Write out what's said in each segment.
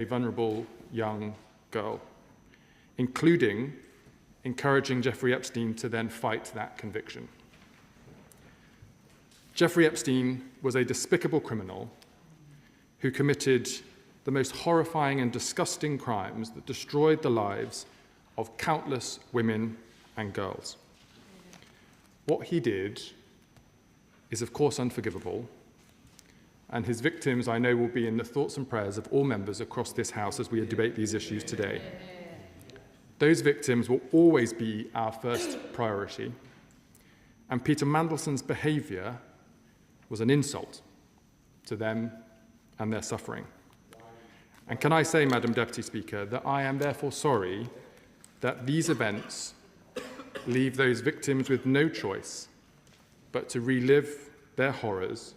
a vulnerable young girl, including encouraging Jeffrey Epstein to then fight that conviction. Jeffrey Epstein was a despicable criminal who committed the most horrifying and disgusting crimes that destroyed the lives of countless women and girls. What he did is, of course, unforgivable, and his victims, I know, will be in the thoughts and prayers of all members across this House as we debate these issues today. Those victims will always be our first priority, and Peter Mandelson's behaviour was an insult to them and their suffering. And can I say, Madam Deputy Speaker, that I am therefore sorry that these events leave those victims with no choice but to relive their horrors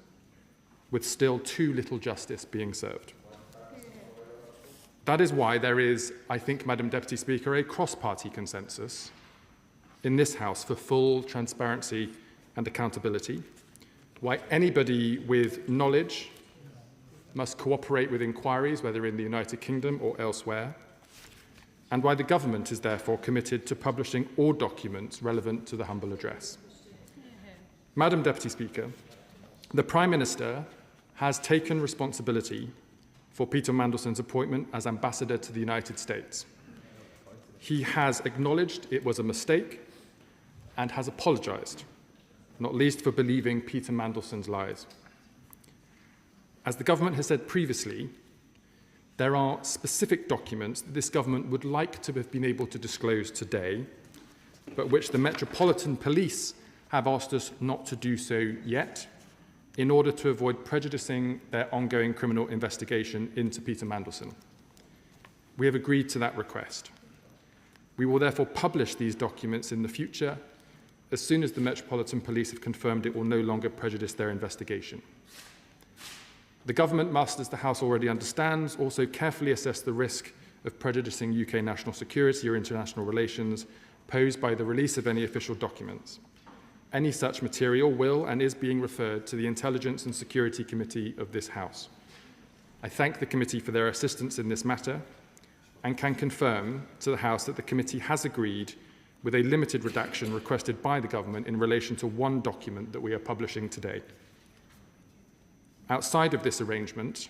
with still too little justice being served. That is why there is, I think, Madam Deputy Speaker, a cross-party consensus in this House for full transparency and accountability, why anybody with knowledge must cooperate with inquiries, whether in the United Kingdom or elsewhere, and why the government is therefore committed to publishing all documents relevant to the humble address. Madam Deputy Speaker, the Prime Minister has taken responsibility for Peter Mandelson's appointment as ambassador to the United States. He has acknowledged it was a mistake and has apologised, not least for believing Peter Mandelson's lies. As the government has said previously, there are specific documents that this government would like to have been able to disclose today, but which the Metropolitan Police have asked us not to do so yet, in order to avoid prejudicing their ongoing criminal investigation into Peter Mandelson. We have agreed to that request. We will therefore publish these documents in the future as soon as the Metropolitan Police have confirmed it will no longer prejudice their investigation. The government must, as the House already understands, also carefully assess the risk of prejudicing UK national security or international relations posed by the release of any official documents. Any such material will and is being referred to the Intelligence and Security Committee of this House. I thank the committee for their assistance in this matter and can confirm to the House that the committee has agreed with a limited redaction requested by the government in relation to one document that we are publishing today. Outside of this arrangement,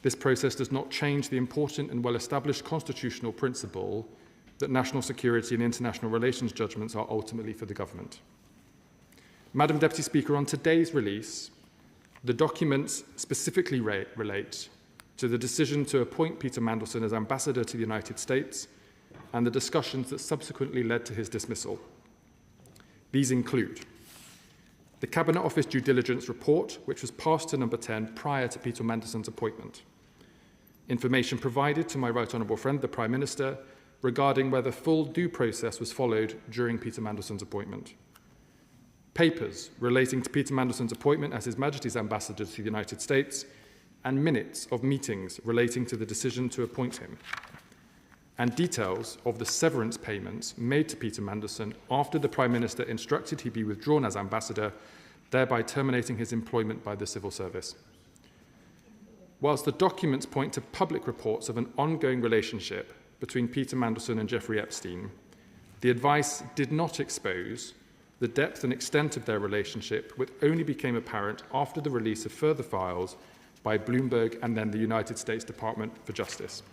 this process does not change the important and well-established constitutional principle that national security and international relations judgments are ultimately for the government. Madam Deputy Speaker, on today's release, the documents specifically relate to the decision to appoint Peter Mandelson as ambassador to the United States and the discussions that subsequently led to his dismissal. These include the Cabinet Office due diligence report, which was passed to number 10 prior to Peter Mandelson's appointment. Information provided to my right honourable friend, the Prime Minister, regarding whether full due process was followed during Peter Mandelson's appointment. Papers relating to Peter Mandelson's appointment as His Majesty's Ambassador to the United States, and minutes of meetings relating to the decision to appoint him, and details of the severance payments made to Peter Mandelson after the Prime Minister instructed he be withdrawn as ambassador, thereby terminating his employment by the civil service. Whilst the documents point to public reports of an ongoing relationship between Peter Mandelson and Jeffrey Epstein, the advice did not expose the depth and extent of their relationship, which only became apparent after the release of further files by Bloomberg and then the United States Department for Justice.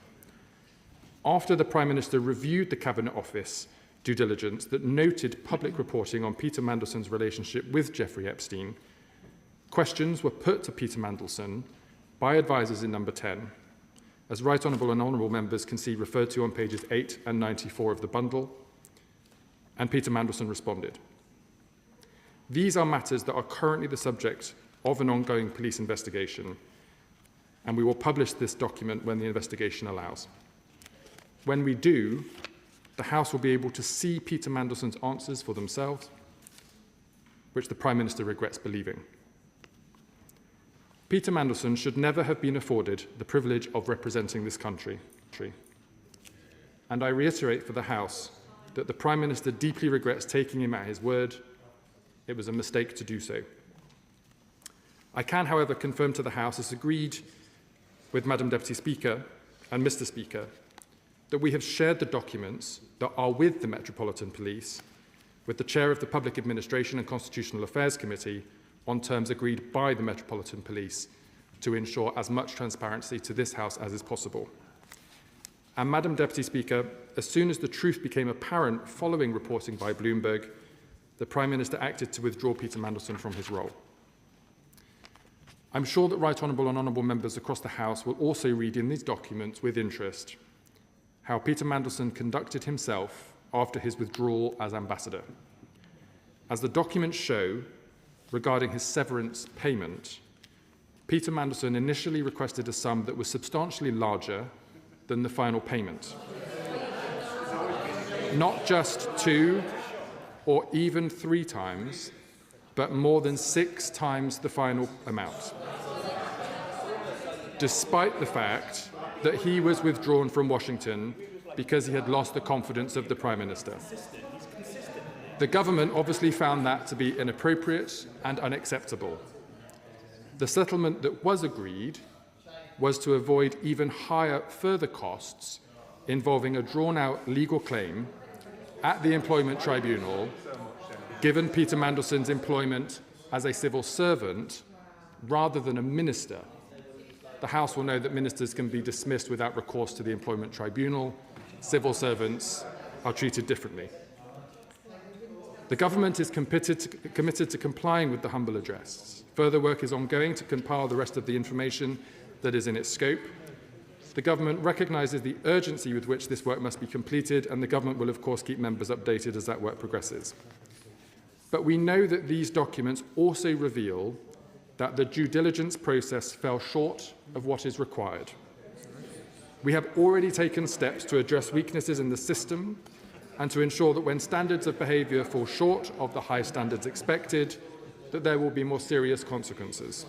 After the Prime Minister reviewed the Cabinet Office due diligence that noted public reporting on Peter Mandelson's relationship with Jeffrey Epstein, questions were put to Peter Mandelson by advisers in number 10, as Right Honourable and Honourable Members can see referred to on pages 8 and 94 of the bundle, and Peter Mandelson responded. These are matters that are currently the subject of an ongoing police investigation, and we will publish this document when the investigation allows. When we do, the House will be able to see Peter Mandelson's answers for themselves, which the Prime Minister regrets believing. Peter Mandelson should never have been afforded the privilege of representing this country. And I reiterate for the House that the Prime Minister deeply regrets taking him at his word. It was a mistake to do so. I can, however, confirm to the House, as agreed with Madam Deputy Speaker and Mr. Speaker that we have shared the documents that are with the Metropolitan Police, with the Chair of the Public Administration and Constitutional Affairs Committee on terms agreed by the Metropolitan Police to ensure as much transparency to this House as is possible. And Madam Deputy Speaker, as soon as the truth became apparent following reporting by Bloomberg, the Prime Minister acted to withdraw Peter Mandelson from his role. I'm sure that Right Honourable and Honourable members across the House will also read in these documents with interest how Peter Mandelson conducted himself after his withdrawal as ambassador. As the documents show, regarding his severance payment, Peter Mandelson initially requested a sum that was substantially larger than the final payment. Not just 2 or even 3 times, but more than 6 times the final amount, despite the fact that he was withdrawn from Washington because he had lost the confidence of the Prime Minister. The government obviously found that to be inappropriate and unacceptable. The settlement that was agreed was to avoid even higher further costs involving a drawn-out legal claim at the Employment Tribunal, given Peter Mandelson's employment as a civil servant rather than a minister. The House will know that ministers can be dismissed without recourse to the Employment Tribunal. Civil servants are treated differently. The government is committed to complying with the humble address. Further work is ongoing to compile the rest of the information that is in its scope. The government recognises the urgency with which this work must be completed, and the government will, of course, keep members updated as that work progresses. But we know that these documents also reveal that the due diligence process fell short of what is required. We have already taken steps to address weaknesses in the system and to ensure that when standards of behaviour fall short of the high standards expected, that there will be more serious consequences.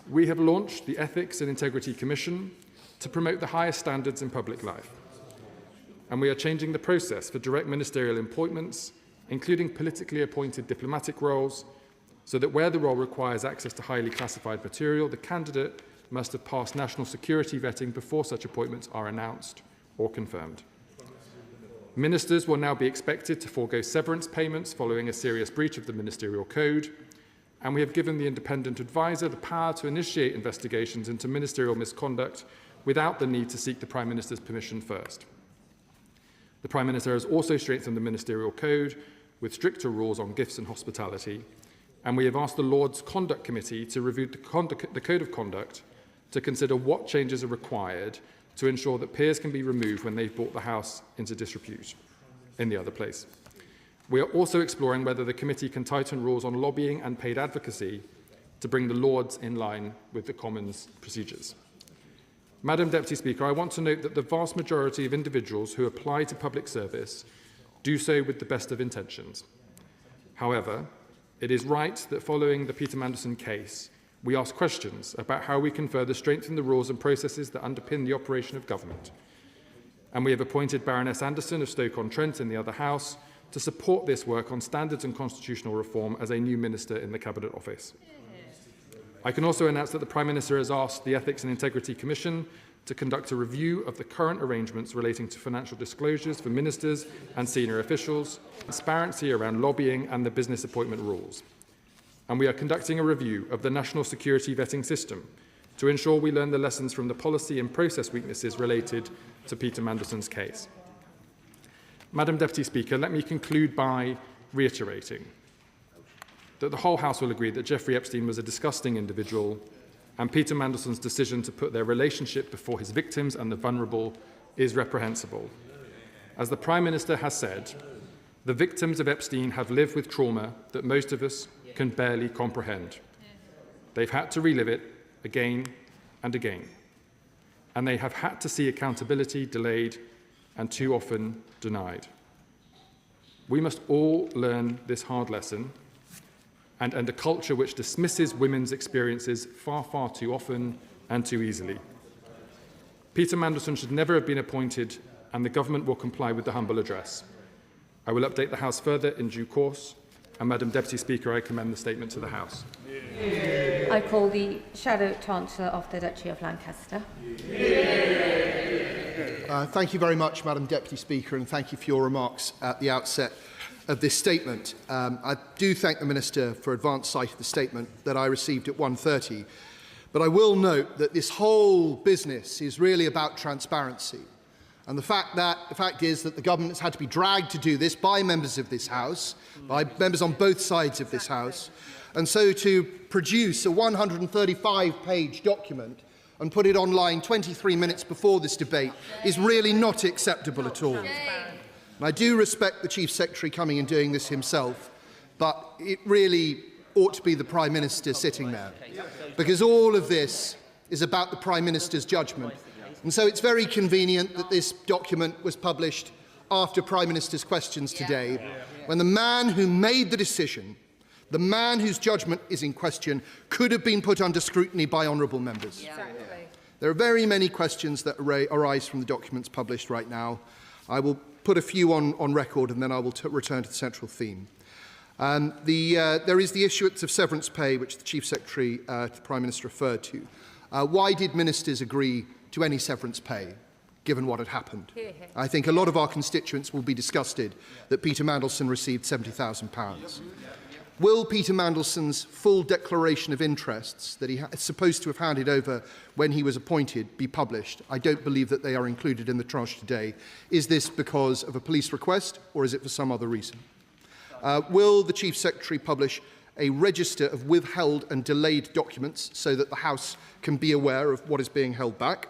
We have launched the Ethics and Integrity Commission to promote the highest standards in public life. And we are changing the process for direct ministerial appointments, including politically appointed diplomatic roles, so that where the role requires access to highly classified material, the candidate must have passed national security vetting before such appointments are announced or confirmed. Ministers will now be expected to forego severance payments following a serious breach of the ministerial code, and we have given the independent advisor the power to initiate investigations into ministerial misconduct without the need to seek the Prime Minister's permission first. The Prime Minister has also strengthened the ministerial code with stricter rules on gifts and hospitality, and we have asked the Lords Conduct Committee to review the Code of Conduct to consider what changes are required to ensure that peers can be removed when they've brought the House into disrepute in the other place. We are also exploring whether the committee can tighten rules on lobbying and paid advocacy to bring the Lords in line with the Commons procedures. Madam Deputy Speaker, I want to note that the vast majority of individuals who apply to public service do so with the best of intentions. However, it is right that following the Peter Mandelson case, we ask questions about how we can further strengthen the rules and processes that underpin the operation of government. And we have appointed Baroness Anderson of Stoke-on-Trent in the other House to support this work on standards and constitutional reform as a new minister in the Cabinet Office. I can also announce that the Prime Minister has asked the Ethics and Integrity Commission to conduct a review of the current arrangements relating to financial disclosures for ministers and senior officials, transparency around lobbying and the business appointment rules. And we are conducting a review of the national security vetting system to ensure we learn the lessons from the policy and process weaknesses related to Peter Mandelson's case. Madam Deputy Speaker, let me conclude by reiterating that the whole House will agree that Jeffrey Epstein was a disgusting individual, and Peter Mandelson's decision to put their relationship before his victims and the vulnerable is reprehensible. As the Prime Minister has said, the victims of Epstein have lived with trauma that most of us can barely comprehend. They've had to relive it again and again, and they have had to see accountability delayed and too often denied. We must all learn this hard lesson and end a culture which dismisses women's experiences far, far too often and too easily. Peter Mandelson should never have been appointed, and the government will comply with the humble address. I will update the House further in due course, and Madam Deputy Speaker, I commend the statement to the House. I call the Shadow Chancellor of the Duchy of Lancaster. Thank you very much, Madam Deputy Speaker, and thank you for your remarks at the outset of this statement. I do thank the Minister for advance sight of the statement that I received at 1:30, but I will note that this whole business is really about transparency. And the fact is that the government has had to be dragged to do this by members of this House, by members on both sides of this House, and so to produce a 135-page document and put it online 23 minutes before this debate is really not acceptable at all. And I do respect the Chief Secretary coming and doing this himself, but it really ought to be the Prime Minister sitting there, because all of this is about the Prime Minister's judgment. And so it's very convenient that this document was published after Prime Minister's questions today, when the man who made the decision, the man whose judgment is in question, could have been put under scrutiny by honourable members. There are very many questions that arise from the documents published right now. I will put a few on record and then I will return to the central theme. There is the issuance of severance pay, which the Chief Secretary to the Prime Minister referred to. Why did ministers agree to any severance pay, given what had happened? I think a lot of our constituents will be disgusted that Peter Mandelson received £70,000. Will Peter Mandelson's full declaration of interests that he is supposed to have handed over when he was appointed be published? I don't believe that they are included in the tranche today. Is this because of a police request, or is it for some other reason? Will the Chief Secretary publish a register of withheld and delayed documents so that the House can be aware of what is being held back?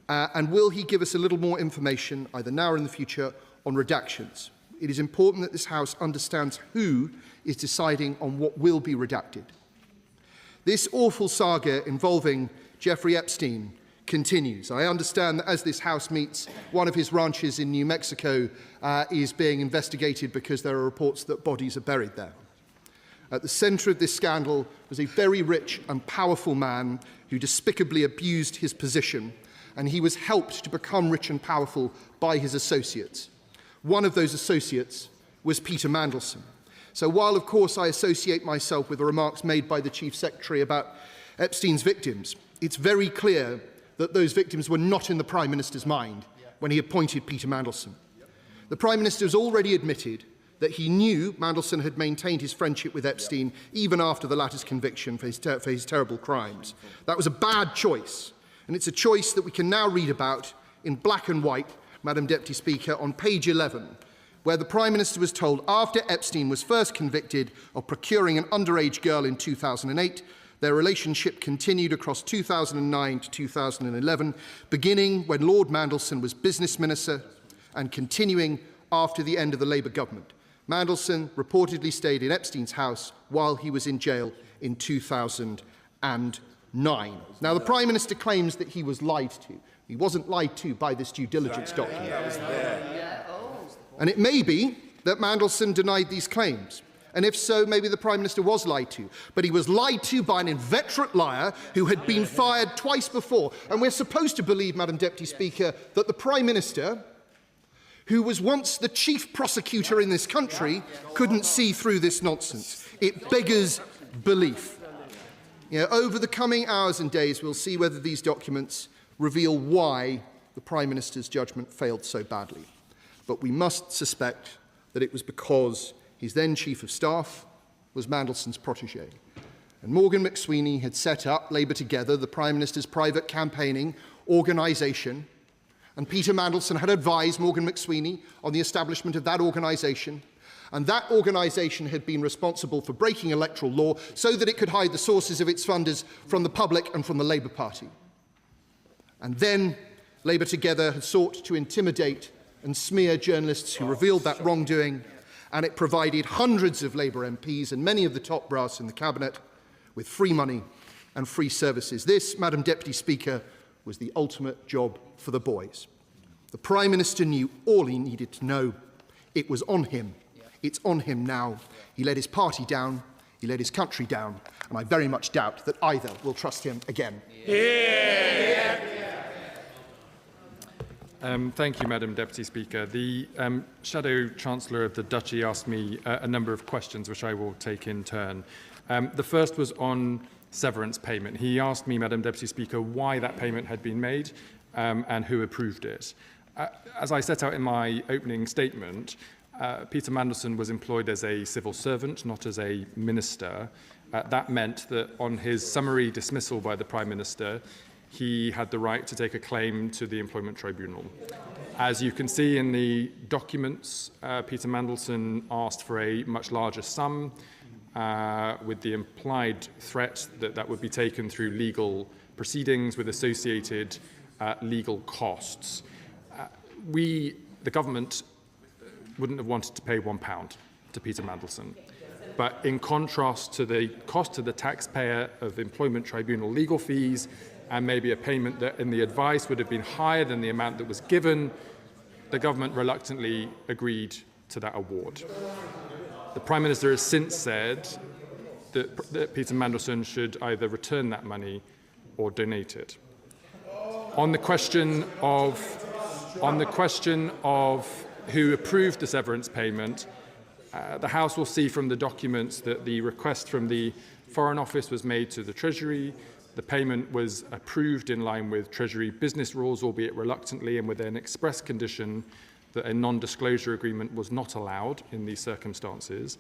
And will he give us a little more information, either now or in the future, on redactions? It is important that this House understands who is deciding on what will be redacted. This awful saga involving Jeffrey Epstein continues. I understand that as this House meets, one of his ranches in New Mexico is being investigated because there are reports that bodies are buried there. At the centre of this scandal was a very rich and powerful man who despicably abused his position, and he was helped to become rich and powerful by his associates. One of those associates was Peter Mandelson. So while, of course, I associate myself with the remarks made by the Chief Secretary about Epstein's victims, it's very clear that those victims were not in the Prime Minister's mind when he appointed Peter Mandelson. The Prime Minister has already admitted that he knew Mandelson had maintained his friendship with Epstein even after the latter's conviction for his terrible crimes. That was a bad choice, and it's a choice that we can now read about in black and white, Madam Deputy Speaker, on page 11, where the Prime Minister was told after Epstein was first convicted of procuring an underage girl in 2008, their relationship continued across 2009 to 2011, beginning when Lord Mandelson was Business Minister and continuing after the end of the Labour government. Mandelson reportedly stayed in Epstein's house while he was in jail in 2009. Now, the Prime Minister claims that he was lied to. He wasn't lied to by this due diligence document. And it may be that Mandelson denied these claims. And if so, maybe the Prime Minister was lied to. But he was lied to by an inveterate liar who had been fired twice before. And we're supposed to believe, Madam Deputy Speaker, that the Prime Minister, who was once the chief prosecutor in this country, couldn't see through this nonsense. It beggars belief. Over the coming hours and days, we'll see whether these documents reveal why the Prime Minister's judgment failed so badly. But we must suspect that it was because his then Chief of Staff was Mandelson's protégé. And Morgan McSweeney had set up Labour Together, the Prime Minister's private campaigning organisation, and Peter Mandelson had advised Morgan McSweeney on the establishment of that organisation, and that organisation had been responsible for breaking electoral law so that it could hide the sources of its funders from the public and from the Labour Party. And then Labour Together had sought to intimidate and smear journalists who revealed that wrongdoing, and it provided hundreds of Labour MPs and many of the top brass in the Cabinet with free money and free services. This, Madam Deputy Speaker, was the ultimate job for the boys. The Prime Minister knew all he needed to know. It was on him. It's on him now. He let his party down, he let his country down, and I very much doubt that either will trust him again. Thank you, Madam Deputy Speaker. The Shadow Chancellor of the Duchy asked me a number of questions, which I will take in turn. The first was on severance payment. He asked me, Madam Deputy Speaker, why that payment had been made and who approved it. As I set out in my opening statement, Peter Mandelson was employed as a civil servant, not as a minister. That meant that on his summary dismissal by the Prime Minister, he had the right to take a claim to the Employment Tribunal. As you can see in the documents, Peter Mandelson asked for a much larger sum with the implied threat that that would be taken through legal proceedings with associated legal costs. We, the government, wouldn't have wanted to pay £1 to Peter Mandelson. But in contrast to the cost to the taxpayer of Employment Tribunal legal fees and maybe a payment that in the advice would have been higher than the amount that was given, the government reluctantly agreed to that award. The Prime Minister has since said that Peter Mandelson should either return that money or donate it. On the question of who approved the severance payment, the House will see from the documents that the request from the Foreign Office was made to the Treasury. The payment was approved in line with Treasury business rules, albeit reluctantly, and with an express condition that a non-disclosure agreement was not allowed in these circumstances.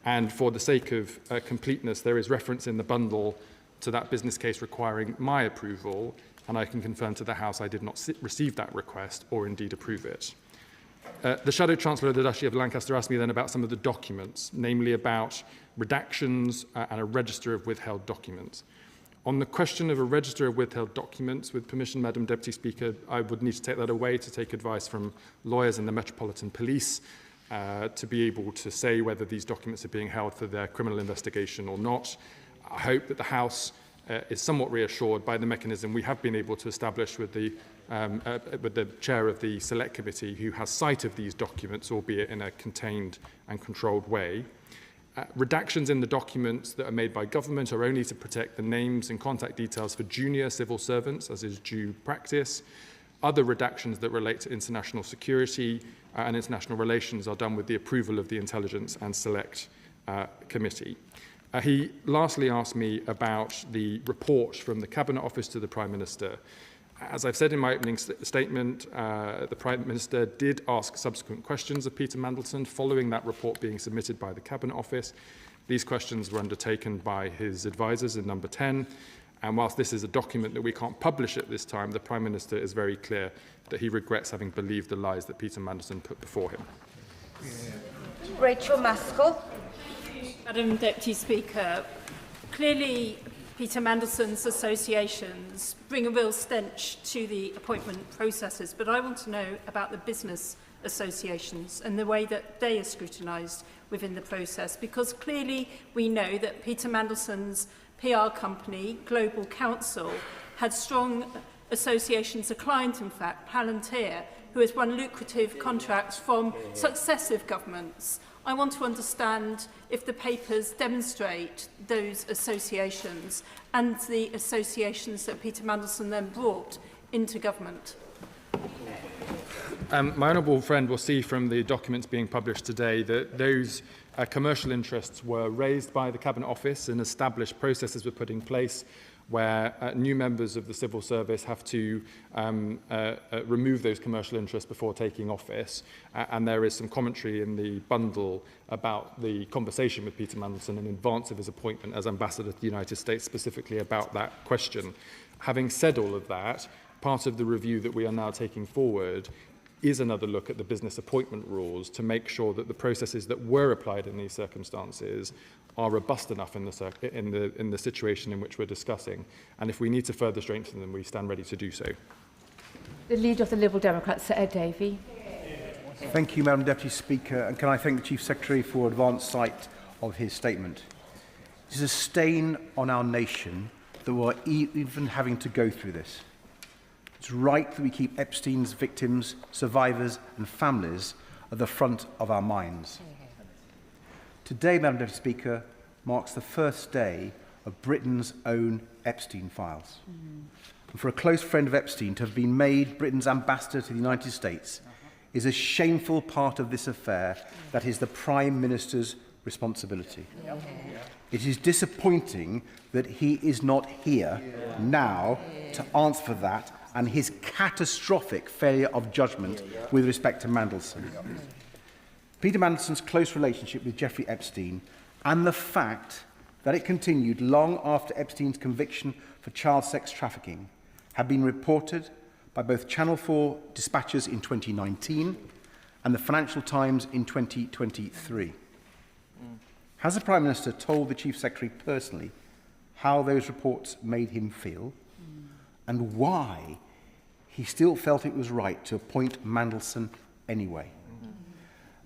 And for the sake of completeness, there is reference in the bundle to that business case requiring my approval, and I can confirm to the House I did not receive that request or indeed approve it. The Shadow Chancellor of the Duchy of Lancaster asked me then about some of the documents, namely about redactions and a register of withheld documents. On the question of a register of withheld documents, with permission, Madam Deputy Speaker, I would need to take that away to take advice from lawyers in the Metropolitan Police to be able to say whether these documents are being held for their criminal investigation or not. I hope that the House is somewhat reassured by the mechanism we have been able to establish with the chair of the Select Committee, who has sight of these documents, albeit in a contained and controlled way. Redactions in the documents that are made by government are only to protect the names and contact details for junior civil servants, as is due practice. Other redactions that relate to international security and international relations are done with the approval of the Intelligence and Select Committee. He lastly asked me about the report from the Cabinet Office to the Prime Minister. As I've said in my opening statement, the Prime Minister did ask subsequent questions of Peter Mandelson following that report being submitted by the Cabinet Office. These questions were undertaken by his advisers in number 10, and whilst this is a document that we can't publish at this time, the Prime Minister is very clear that he regrets having believed the lies that Peter Mandelson put before him. Rachel Maskell. Madam Deputy Speaker, clearly Peter Mandelson's associations bring a real stench to the appointment processes, but I want to know about the business associations and the way that they are scrutinised within the process, because clearly we know that Peter Mandelson's PR company, Global Counsel, had strong associations, a client in fact, Palantir, who has won lucrative contracts from successive governments. I want to understand if the papers demonstrate those associations and the associations that Peter Mandelson then brought into government. My honourable friend will see from the documents being published today that those commercial interests were raised by the Cabinet Office and established processes were put in place where new members of the civil service have to remove those commercial interests before taking office. And there is some commentary in the bundle about the conversation with Peter Mandelson in advance of his appointment as Ambassador to the United States, specifically about that question. Having said all of that, part of the review that we are now taking forward is another look at the business appointment rules to make sure that the processes that were applied in these circumstances are robust enough in the situation in which we're discussing. And if we need to further strengthen them, we stand ready to do so. The Leader of the Liberal Democrats, Sir Ed Davey. Thank you, Madam Deputy Speaker, and can I thank the Chief Secretary for advance sight of his statement. It is a stain on our nation that we're even having to go through this. It's right that we keep Epstein's victims, survivors and families at the front of our minds. Today, Madam Deputy Speaker, marks the first day of Britain's own Epstein files. And for a close friend of Epstein to have been made Britain's ambassador to the United States is a shameful part of this affair that is the Prime Minister's responsibility. It is disappointing that he is not here now to answer for that and his catastrophic failure of judgment with respect to Mandelson. Peter Mandelson's close relationship with Jeffrey Epstein and the fact that it continued long after Epstein's conviction for child sex trafficking have been reported by both Channel 4 dispatchers in 2019 and the Financial Times in 2023. Has the Prime Minister told the Chief Secretary personally how those reports made him feel and why he still felt it was right to appoint Mandelson anyway?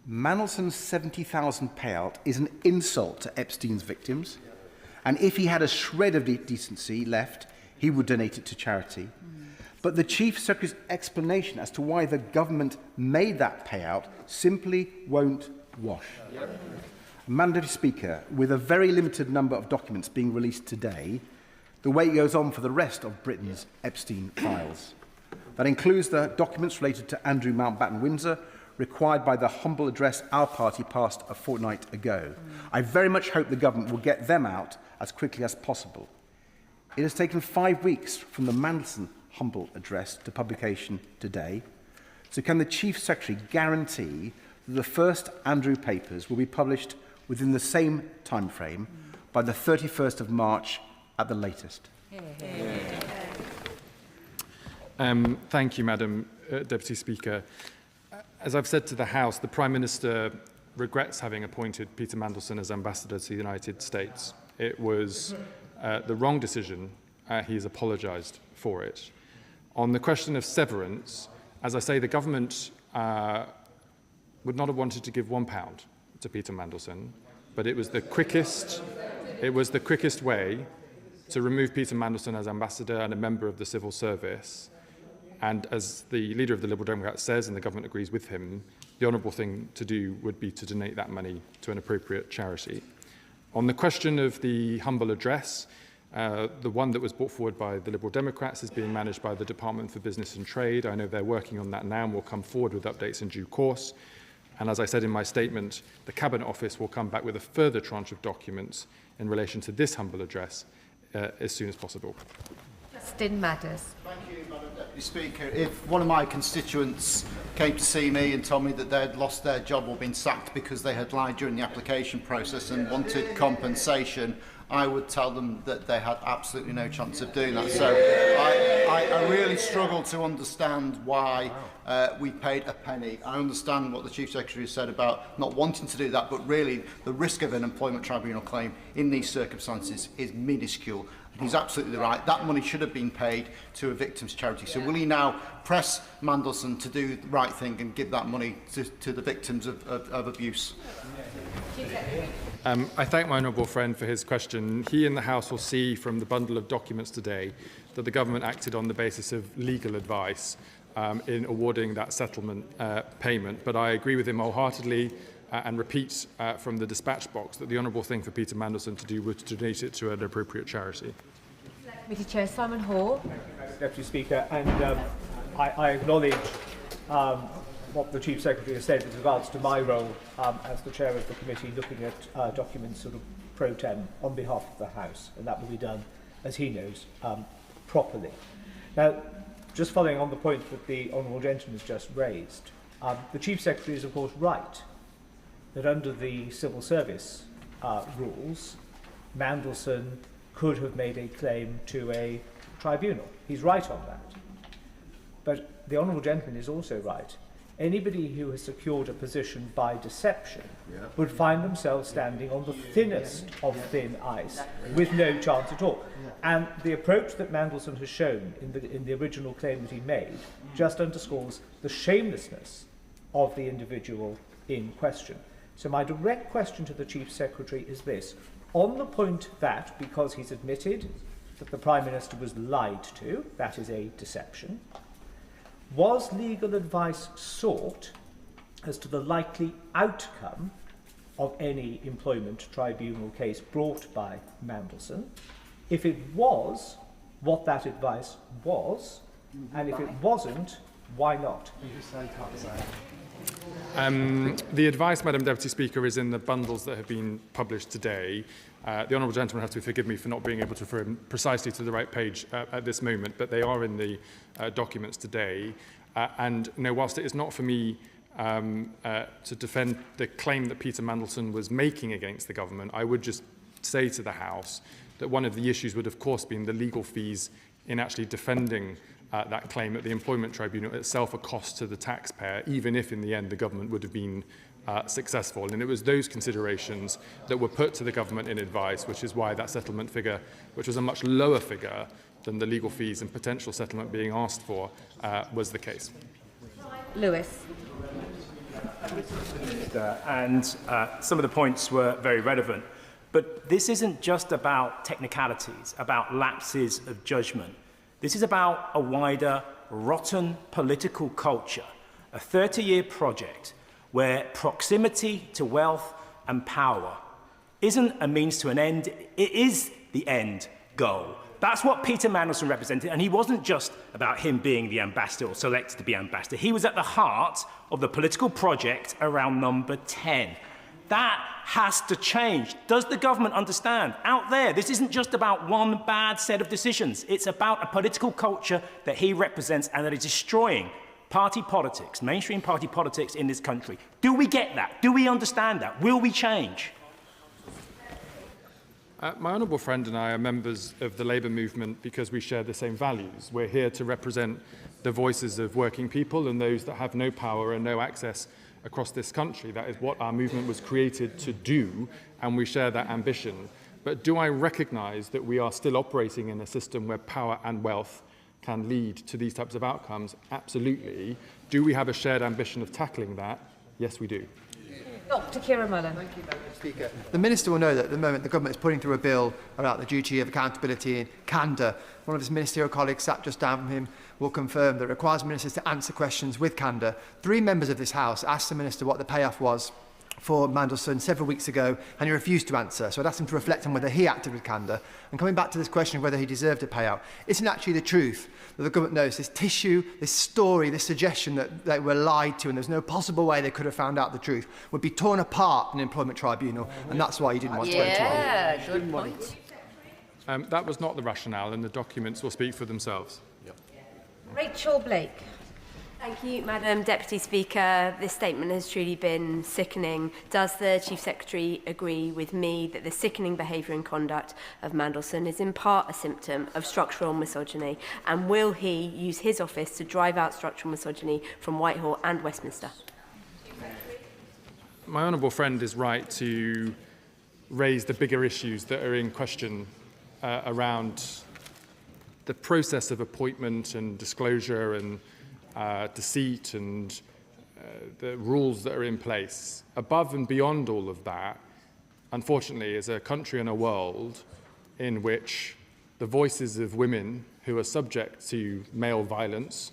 Mandelson's £70,000 payout is an insult to Epstein's victims, and if he had a shred of decency left, he would donate it to charity. But the Chief Secretary's explanation as to why the government made that payout simply won't wash. Madam Deputy Speaker, with a very limited number of documents being released today, the wait goes on for the rest of Britain's Epstein files. That includes the documents related to Andrew Mountbatten Windsor, required by the humble address our party passed a fortnight ago. I very much hope the government will get them out as quickly as possible. It has taken 5 weeks from the Mandelson humble address to publication today. So can the Chief Secretary guarantee that the first Andrew papers will be published within the same time frame by the 31st of March at the latest? Thank you, Madam Deputy Speaker. As I've said to the House, the Prime Minister regrets having appointed Peter Mandelson as Ambassador to the United States. It was the wrong decision. He has apologised for it. On the question of severance, as I say, the government would not have wanted to give £1 to Peter Mandelson, but it was the quickest way to remove Peter Mandelson as ambassador and a member of the civil service. And as the leader of the Liberal Democrats says, and the government agrees with him, the honourable thing to do would be to donate that money to an appropriate charity. On the question of the humble address, the one that was brought forward by the Liberal Democrats is being managed by the Department for Business and Trade. I know they're working on that now and will come forward with updates in due course. And as I said in my statement, the Cabinet Office will come back with a further tranche of documents in relation to this humble address as soon as possible. Justin Matters. Thank you, Madam Deputy Speaker. If one of my constituents came to see me and told me that they'd lost their job or been sacked because they had lied during the application process and wanted compensation, I would tell them that they had absolutely no chance of doing that. So I really struggle to understand why we paid a penny. I understand what the Chief Secretary said about not wanting to do that, but really the risk of an employment tribunal claim in these circumstances is minuscule. And he's absolutely right. That money should have been paid to a victims' charity. So will he now press Mandelson to do the right thing and give that money to the victims of abuse? I thank my honourable friend for his question. He and the House will see from the bundle of documents today that the government acted on the basis of legal advice in awarding that settlement payment. But I agree with him wholeheartedly and repeat from the dispatch box that the honourable thing for Peter Mandelson to do was to donate it to an appropriate charity. Committee Chair Simon Hall. Deputy Speaker, and I acknowledge what the Chief Secretary has said with regards to my role as the Chair of the Committee looking at documents sort of pro tem on behalf of the House, and that will be done, as he knows, properly. Now, just following on the point that the Honourable Gentleman has just raised, the Chief Secretary is of course right that under the civil service rules, Mandelson could have made a claim to a tribunal. He's right on that. But the Honourable Gentleman is also right. Anybody who has secured a position by deception would find themselves standing on the thinnest of thin ice with no chance at all. And the approach that Mandelson has shown in the original claim that he made just underscores the shamelessness of the individual in question. So my direct question to the Chief Secretary is this. On the point that, because he's admitted that the Prime Minister was lied to, that is a deception, was legal advice sought as to the likely outcome of any employment tribunal case brought by Mandelson? If it was, what that advice was, and if it wasn't, Why not? The advice, Madam Deputy Speaker, is in the bundles that have been published today. The honourable gentleman has to forgive me for not being able to refer him precisely to the right page at this moment, but they are in the documents today. And whilst it is not for me to defend the claim that Peter Mandelson was making against the government, I would just say to the House that one of the issues would, of course, been the legal fees in actually defending that claim at the Employment Tribunal itself, a cost to the taxpayer, even if in the end the government would have been successful. And it was those considerations that were put to the government in advice, which is why that settlement figure, which was a much lower figure than the legal fees and potential settlement being asked for, was the case. Lewis. And some of the points were very relevant. But this isn't just about technicalities, about lapses of judgment. This is about a wider, rotten political culture, a 30-year project where proximity to wealth and power isn't a means to an end, it is the end goal. That's what Peter Mandelson represented, and he wasn't just about him being the ambassador or selected to be ambassador. He was at the heart of the political project around number 10. That has to change. Does the government understand? Out there, this isn't just about one bad set of decisions. It's about a political culture that he represents and that is destroying party politics, mainstream party politics in this country. Do we get that? Do we understand that? Will we change? My honourable friend and I are members of the Labour movement because we share the same values. We're here to represent the voices of working people and those that have no power and no access across this country. That is what our movement was created to do, and we share that ambition. But do I recognise that we are still operating in a system where power and wealth can lead to these types of outcomes? Absolutely. Do we have a shared ambition of tackling that? Yes, we do. Dr. Keir Starmer. Thank you, Madam Speaker. The Minister will know that at the moment the government is putting through a bill about the duty of accountability and candour. One of his ministerial colleagues sat just down from him will confirm that it requires ministers to answer questions with candour. 3 members of this House asked the Minister what the payoff was for Mandelson several weeks ago, and he refused to answer. So I'd asked him to reflect on whether he acted with candour. And coming back to this question of whether he deserved a payout, isn't actually the truth that the government knows this tissue, this story, this suggestion that they were lied to and there's no possible way they could have found out the truth would be torn apart in an employment tribunal, and that's why he didn't want to go into it. Yeah, good point. That was not the rationale, and the documents will speak for themselves. Rachel Blake. Thank you, Madam Deputy Speaker. This statement has truly been sickening. Does the Chief Secretary agree with me that the sickening behaviour and conduct of Mandelson is in part a symptom of structural misogyny? And will he use his office to drive out structural misogyny from Whitehall and Westminster? My honourable friend is right to raise the bigger issues that are in question around the process of appointment and disclosure and deceit and the rules that are in place. Above and beyond all of that, unfortunately, is a country and a world in which the voices of women who are subject to male violence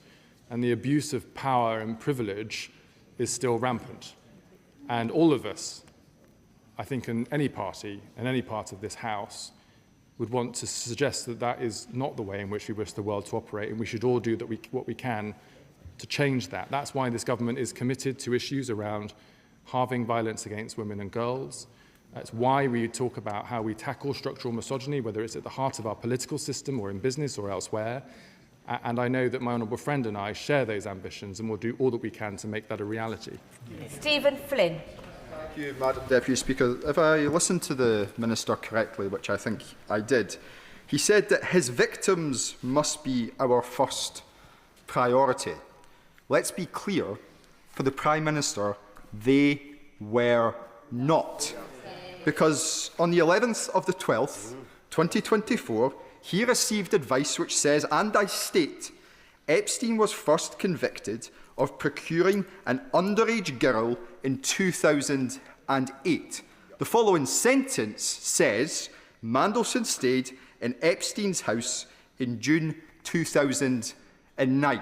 and the abuse of power and privilege is still rampant. And all of us, I think in any party, in any part of this House, would want to suggest that that is not the way in which we wish the world to operate, and we should all do what we can to change that. That's why this government is committed to issues around halving violence against women and girls. That's why we talk about how we tackle structural misogyny, whether it's at the heart of our political system or in business or elsewhere. And I know that my honourable friend and I share those ambitions, and will do all that we can to make that a reality. Stephen Flynn. Thank you, Madam Deputy Speaker. If I listened to the Minister correctly, which I think I did, he said that his victims must be our first priority. Let's be clear, for the Prime Minister, they were not. Because on the 11th of the 12th, 2024, he received advice which says, and I state, Epstein was first convicted of procuring an underage girl in 2008. The following sentence says, Mandelson stayed in Epstein's house in June 2009.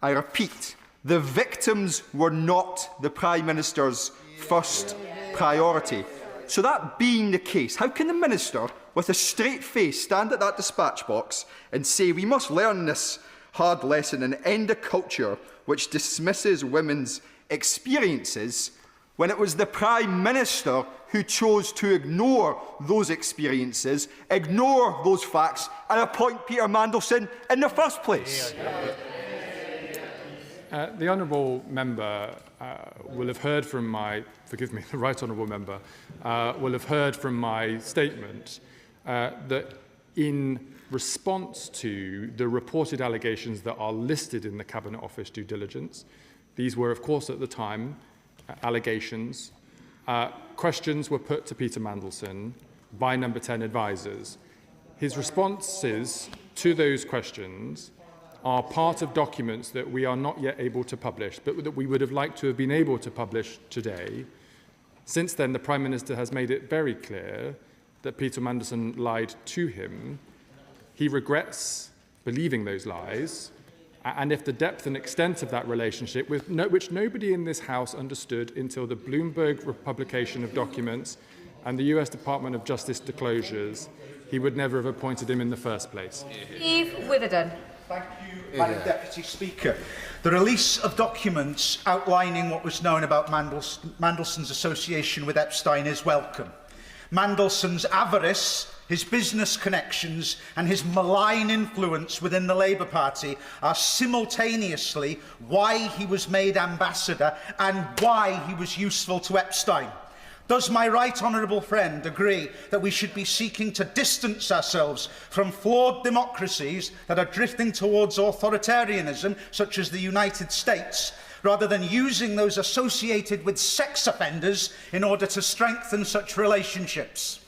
I repeat, the victims were not the Prime Minister's first priority. So that being the case, how can the Minister, with a straight face, stand at that dispatch box and say we must learn this hard lesson and end a culture which dismisses women's experiences when it was the Prime Minister who chose to ignore those experiences, ignore those facts, and appoint Peter Mandelson in the first place? The honourable member will have heard from my, forgive me, the right honourable member will have heard from my statement that in response to the reported allegations that are listed in the Cabinet Office due diligence, these were, of course, at the time, allegations. Questions were put to Peter Mandelson by Number 10 advisers. His responses to those questions are part of documents that we are not yet able to publish, but that we would have liked to have been able to publish today. Since then, the Prime Minister has made it very clear that Peter Mandelson lied to him. He regrets believing those lies, and if the depth and extent of that relationship, which nobody in this House understood until the Bloomberg publication of documents and the US Department of Justice disclosures, he would never have appointed him in the first place. Steve Witherden. Thank you, Madam Deputy Speaker. The release of documents outlining what was known about Mandelson's association with Epstein is welcome. Mandelson's avarice, his business connections and his malign influence within the Labour Party are simultaneously why he was made ambassador and why he was useful to Epstein. Does my right honourable friend agree that we should be seeking to distance ourselves from flawed democracies that are drifting towards authoritarianism, such as the United States, rather than using those associated with sex offenders in order to strengthen such relationships?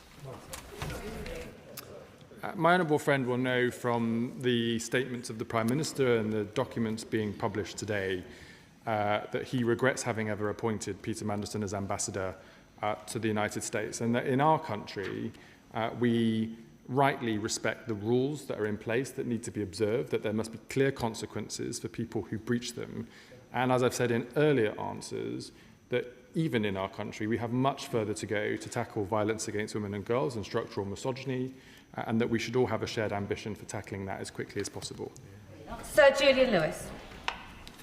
My honourable friend will know from the statements of the Prime Minister and the documents being published today that he regrets having ever appointed Peter Mandelson as ambassador to the United States, and that in our country we rightly respect the rules that are in place that need to be observed, that there must be clear consequences for people who breach them. And as I've said in earlier answers, that even in our country we have much further to go to tackle violence against women and girls and structural misogyny, and that we should all have a shared ambition for tackling that as quickly as possible. Sir Julian Lewis.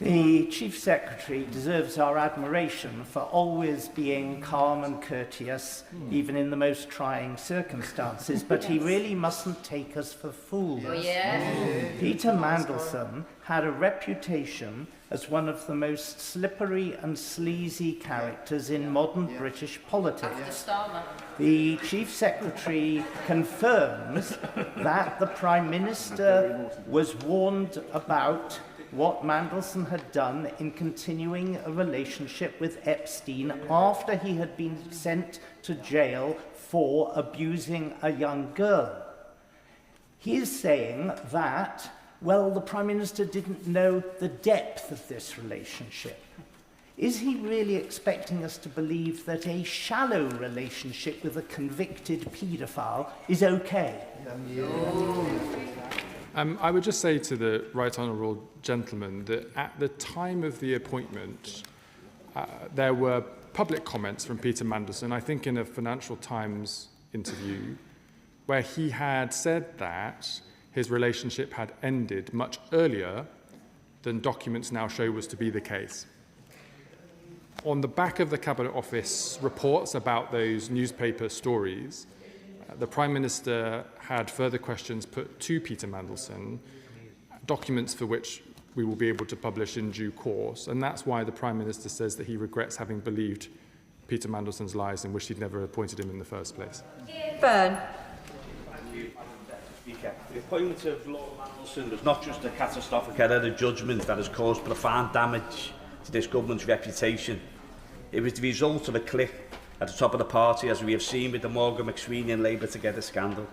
The Chief Secretary deserves our admiration for always being calm and courteous, even in the most trying circumstances, but he really mustn't take us for fools. Oh, yeah. Peter Mandelson had a reputation as one of the most slippery and sleazy characters in modern British politics. The Chief Secretary confirms that the Prime Minister was warned about what Mandelson had done in continuing a relationship with Epstein after he had been sent to jail for abusing a young girl. He is saying that, well, the Prime Minister didn't know the depth of this relationship. Is he really expecting us to believe that a shallow relationship with a convicted paedophile is okay? I would just say to the right honourable gentleman that at the time of the appointment, there were public comments from Peter Mandelson, I think in a Financial Times interview, where he had said that his relationship had ended much earlier than documents now show was to be the case. On the back of the Cabinet Office reports about those newspaper stories, the Prime Minister had further questions put to Peter Mandelson, documents for which we will be able to publish in due course, and that's why the Prime Minister says that he regrets having believed Peter Mandelson's lies and wished he'd never appointed him in the first place. Byrne. Thank you, Madam Deputy Speaker. The appointment of Lord Mandelson was not just a catastrophic error of judgment that has caused profound damage to this government's reputation. It was the result of a clique at the top of the party, as we have seen with the Morgan McSweeney and Labour Together scandal,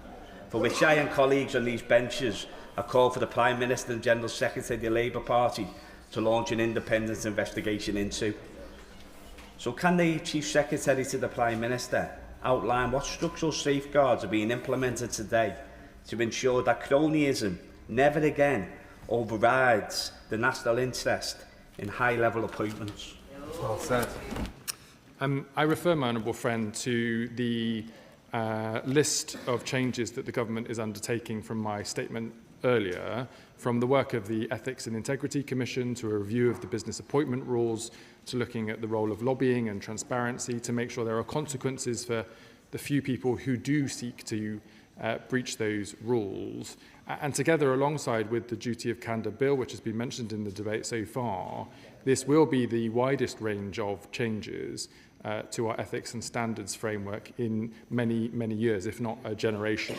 for which I and colleagues on these benches have called for the Prime Minister and General Secretary of the Labour Party to launch an independent investigation into. So can the Chief Secretary to the Prime Minister outline what structural safeguards are being implemented today to ensure that cronyism never again overrides the national interest in high-level appointments? Well said. I refer my honourable friend to the list of changes that the government is undertaking from my statement earlier, from the work of the Ethics and Integrity Commission to a review of the business appointment rules, to looking at the role of lobbying and transparency to make sure there are consequences for the few people who do seek to breach those rules. And together, alongside with the Duty of Candour Bill, which has been mentioned in the debate so far, this will be the widest range of changes to our ethics and standards framework in many, many years, if not a generation.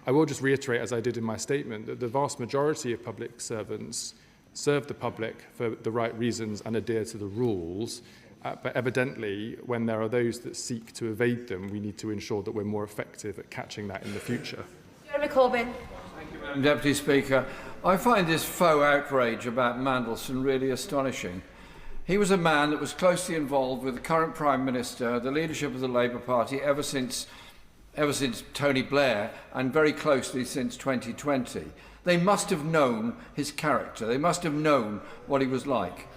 I will just reiterate, as I did in my statement, that the vast majority of public servants serve the public for the right reasons and adhere to the rules. But evidently, when there are those that seek to evade them, we need to ensure that we're more effective at catching that in the future. Jeremy Corbyn. Thank you, Madam Deputy Speaker. I find this faux outrage about Mandelson really astonishing. He was a man that was closely involved with the current Prime Minister, the leadership of the Labour Party, ever since Tony Blair, and very closely since 2020. They must have known his character. They must have known what he was like.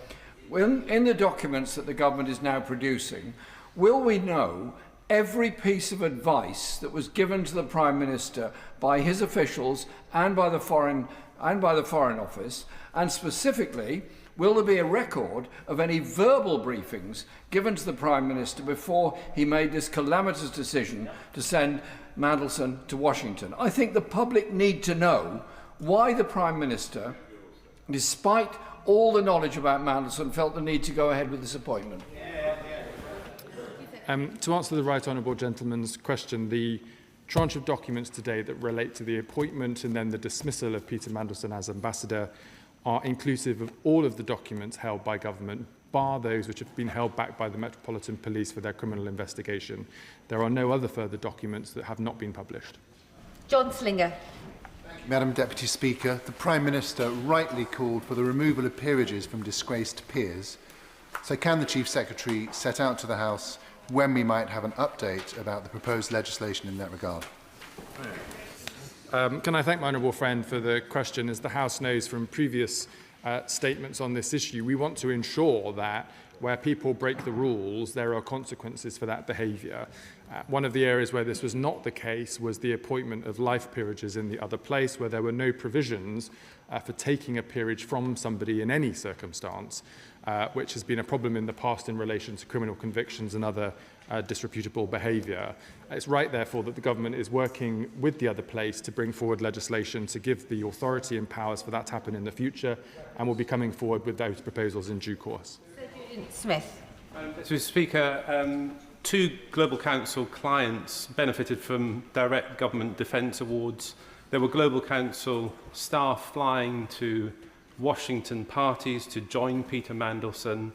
In the documents that the government is now producing, will we know every piece of advice that was given to the Prime Minister by his officials and by the Foreign Office, and specifically, will there be a record of any verbal briefings given to the Prime Minister before he made this calamitous decision to send Mandelson to Washington? I think the public need to know why the Prime Minister, despite all the knowledge about Mandelson, felt the need to go ahead with this appointment. To answer the right honourable gentleman's question, the tranche of documents today that relate to the appointment and then the dismissal of Peter Mandelson as ambassador are inclusive of all of the documents held by government, bar those which have been held back by the Metropolitan Police for their criminal investigation. There are no other further documents that have not been published. John Slinger. Madam Deputy Speaker, the Prime Minister rightly called for the removal of peerages from disgraced peers. So can the Chief Secretary set out to the House when we might have an update about the proposed legislation in that regard? Can I thank my honourable friend for the question? As the House knows from previous statements on this issue, we want to ensure that where people break the rules, there are consequences for that behaviour. One of the areas where this was not the case was the appointment of life peerages in the other place, where there were no provisions for taking a peerage from somebody in any circumstance, which has been a problem in the past in relation to criminal convictions and other disreputable behaviour. It's right, therefore, that the government is working with the other place to bring forward legislation to give the authority and powers for that to happen in the future, and will be coming forward with those proposals in due course. Smith. Mr. Speaker, two Global Council clients benefited from direct government defence awards. There were Global Council staff flying to Washington parties to join Peter Mandelson.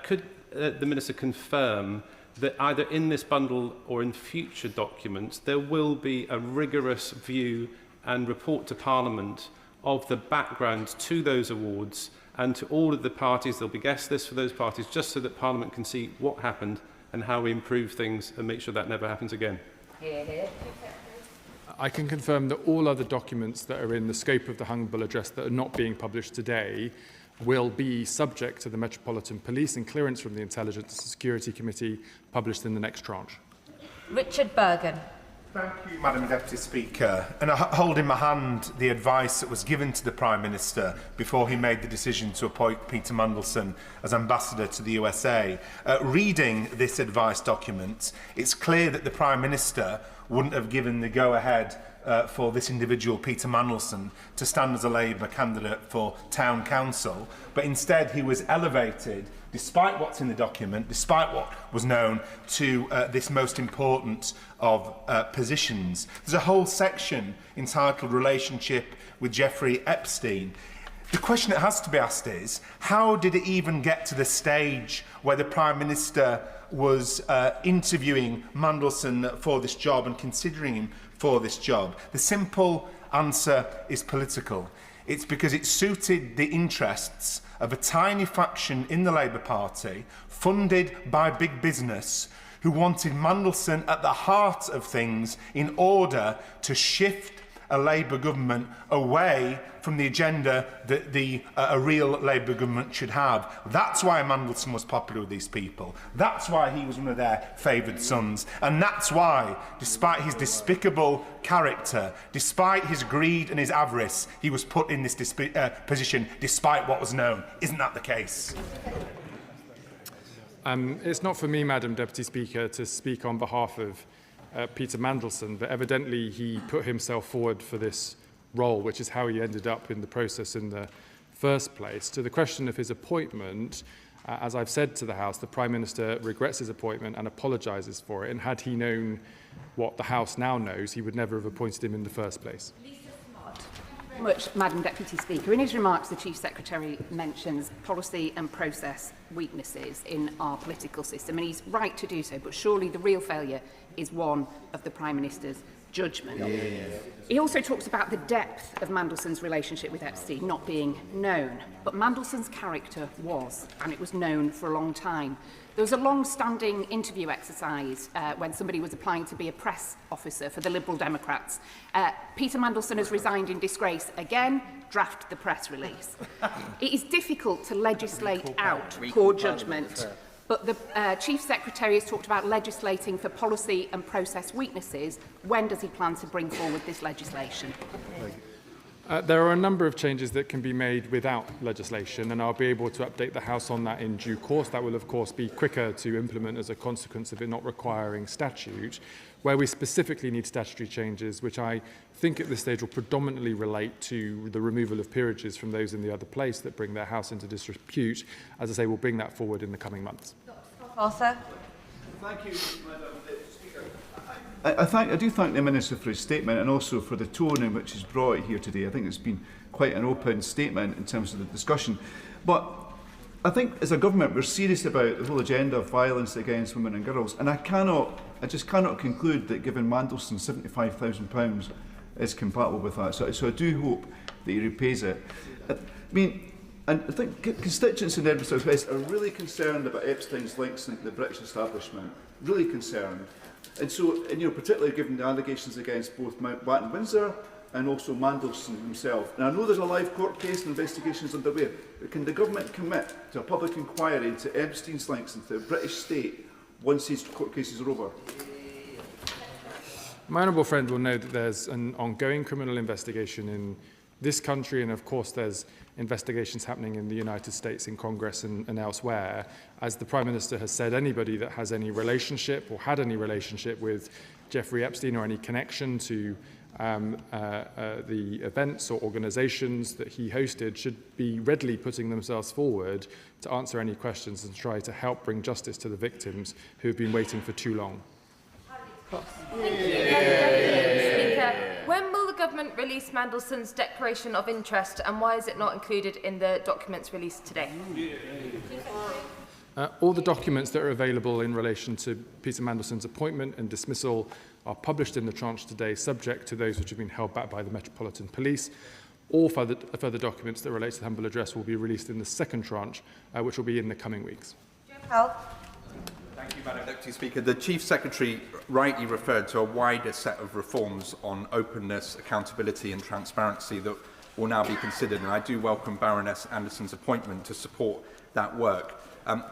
Could the Minister confirm that either in this bundle or in future documents there will be a rigorous view and report to Parliament of the background to those awards and to all of the parties? There'll be guest lists for those parties, just so that Parliament can see what happened and how we improve things and make sure that never happens again. I can confirm that all other documents that are in the scope of the Humble Address that are not being published today will be subject to the Metropolitan Police and clearance from the Intelligence and Security Committee, published in the next tranche. Richard Bergen. Thank you, Madam Deputy Speaker. And I hold in my hand the advice that was given to the Prime Minister before he made the decision to appoint Peter Mandelson as ambassador to the USA. Reading this advice document, it's clear that the Prime Minister wouldn't have given the go-ahead for this individual, Peter Mandelson, to stand as a Labour candidate for Town Council, but instead he was elevated, despite what's in the document, despite what was known, to this most important of positions. There's a whole section entitled Relationship with Jeffrey Epstein. The question that has to be asked is, how did it even get to the stage where the Prime Minister was interviewing Mandelson for this job and considering him for this job? The simple answer is political. It's because it suited the interests of a tiny faction in the Labour Party, funded by big business, who wanted Mandelson at the heart of things in order to shift a Labour government away from the agenda that a real Labour government should have. That's why Mandelson was popular with these people. That's why he was one of their favoured sons. And that's why, despite his despicable character, despite his greed and his avarice, he was put in this position despite what was known. Isn't that the case? It's not for me, Madam Deputy Speaker, to speak on behalf of Peter Mandelson, but evidently he put himself forward for this role, which is how he ended up in the process in the first place. To the question of his appointment, as I've said to the House, the Prime Minister regrets his appointment and apologises for it, and had he known what the House now knows, he would never have appointed him in the first place. Much, Madam Deputy Speaker. In his remarks, the Chief Secretary mentions policy and process weaknesses in our political system, and he's right to do so, but surely the real failure is one of the Prime Minister's judgment. He also talks about the depth of Mandelson's relationship with Epstein not being known, but Mandelson's character was, and it was known for a long time. There was a long-standing interview exercise when somebody was applying to be a press officer for the Liberal Democrats. Peter Mandelson has resigned in disgrace again. Draft the press release. It is difficult to legislate out poor judgment, but the Chief Secretary has talked about legislating for policy and process weaknesses. When does he plan to bring forward this legislation? There are a number of changes that can be made without legislation, and I'll be able to update the House on that in due course. That will, of course, be quicker to implement as a consequence of it not requiring statute. Where we specifically need statutory changes, which I think at this stage will predominantly relate to the removal of peerages from those in the other place that bring their House into disrepute. As I say, we'll bring that forward in the coming months. Arthur. Thank you, Madam Speaker. I do thank the Minister for his statement and also for the tone in which he's brought it here today. I think it's been quite an open statement in terms of the discussion. But I think as a government we're serious about the whole agenda of violence against women and girls, and I just cannot conclude that giving Mandelson £75,000 is compatible with that. So I do hope that he repays it. And I think constituents in Edinburgh South West are really concerned about Epstein's links into the British establishment, really concerned. And so, particularly given the allegations against both Mountbatten Windsor and also Mandelson himself. And I know there's a live court case and investigations underway, but can the government commit to a public inquiry into Epstein's links into the British state once these court cases are over? My honourable friend will know that there's an ongoing criminal investigation in this country, and of course there's investigations happening in the United States in Congress and elsewhere. As the Prime Minister has said, anybody that has any relationship or had any relationship with Jeffrey Epstein or any connection to the events or organisations that he hosted should be readily putting themselves forward to answer any questions and try to help bring justice to the victims who have been waiting for too long. When will the government release Mandelson's declaration of interest, and why is it not included in the documents released today? All the documents that are available in relation to Peter Mandelson's appointment and dismissal are published in the tranche today, subject to those which have been held back by the Metropolitan Police. All further documents that relate to the humble address will be released in the second tranche, which will be in the coming weeks. Thank you, Madam Deputy Speaker. The Chief Secretary rightly referred to a wider set of reforms on openness, accountability and transparency that will now be considered, and I do welcome Baroness Anderson's appointment to support that work.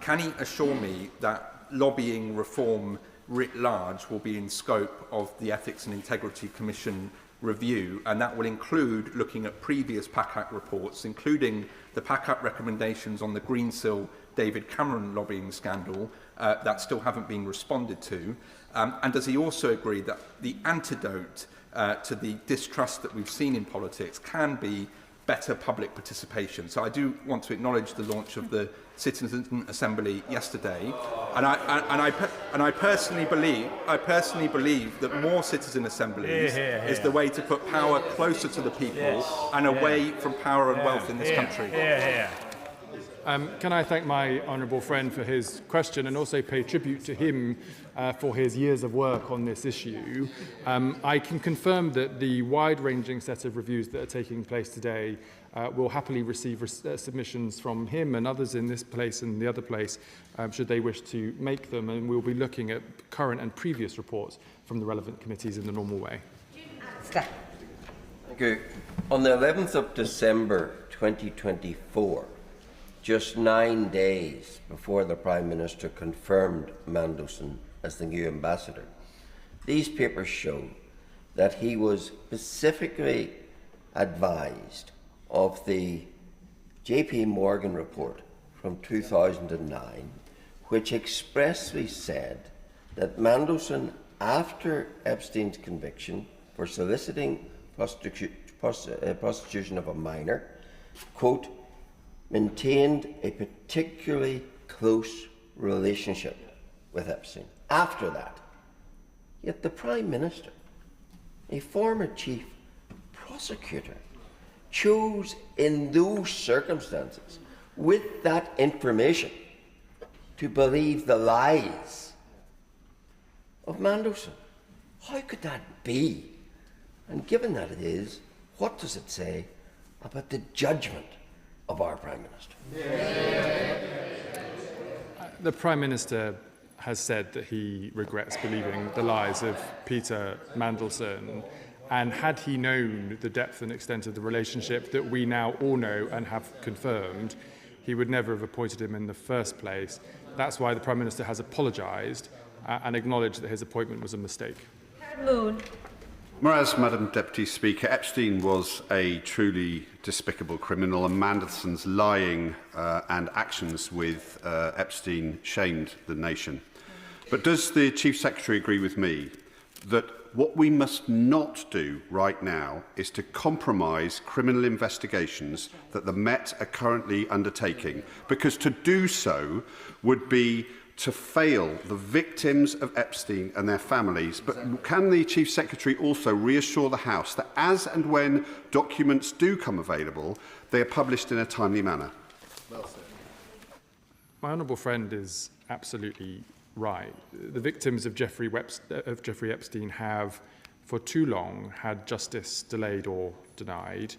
Can he assure me that lobbying reform writ large will be in scope of the Ethics and Integrity Commission review, and that will include looking at previous PACAC reports, including the PACAC recommendations on the Greensill David Cameron lobbying scandal that still haven't been responded to? And does he also agree that the antidote to the distrust that we've seen in politics can be better public participation? So I do want to acknowledge the launch of the Citizen Assembly yesterday, and I personally believe that more citizen assemblies is the way to put power closer to the people and away from power and wealth in this country. Can I thank my honourable friend for his question and also pay tribute to him for his years of work on this issue. I can confirm that the wide-ranging set of reviews that are taking place today will happily receive submissions from him and others in this place and the other place, should they wish to make them, and we'll be looking at current and previous reports from the relevant committees in the normal way. Okay. On the 11th of December 2024, just 9 days before the Prime Minister confirmed Mandelson as the new ambassador, these papers show that he was specifically advised of the JP Morgan report from 2009, which expressly said that Mandelson, after Epstein's conviction for soliciting prostitution of a minor, quote, maintained a particularly close relationship with Epstein. After that, yet the Prime Minister, a former chief prosecutor, chose in those circumstances, with that information, to believe the lies of Mandelson. How could that be? And given that it is, what does it say about the judgment of our Prime Minister? The Prime Minister has said that he regrets believing the lies of Peter Mandelson, and had he known the depth and extent of the relationship that we now all know and have confirmed, he would never have appointed him in the first place. That's why the Prime Minister has apologised and acknowledged that his appointment was a mistake. Moon. Whereas, Madam Deputy Speaker, Epstein was a truly despicable criminal, and Mandelson's lying and actions with Epstein shamed the nation. But does the Chief Secretary agree with me that what we must not do right now is to compromise criminal investigations that the Met are currently undertaking? Because to do so would be to fail the victims of Epstein and their families. But can the Chief Secretary also reassure the House that as and when documents do come available, they are published in a timely manner? My honourable friend is absolutely right. The victims of Jeffrey Epstein have, for too long, had justice delayed or denied,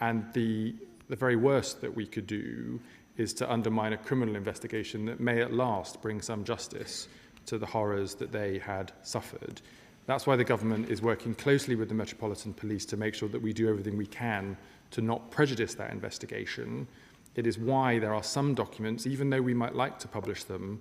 and the very worst that we could do is to undermine a criminal investigation that may at last bring some justice to the horrors that they had suffered. That's why the government is working closely with the Metropolitan Police to make sure that we do everything we can to not prejudice that investigation. It is why there are some documents, even though we might like to publish them,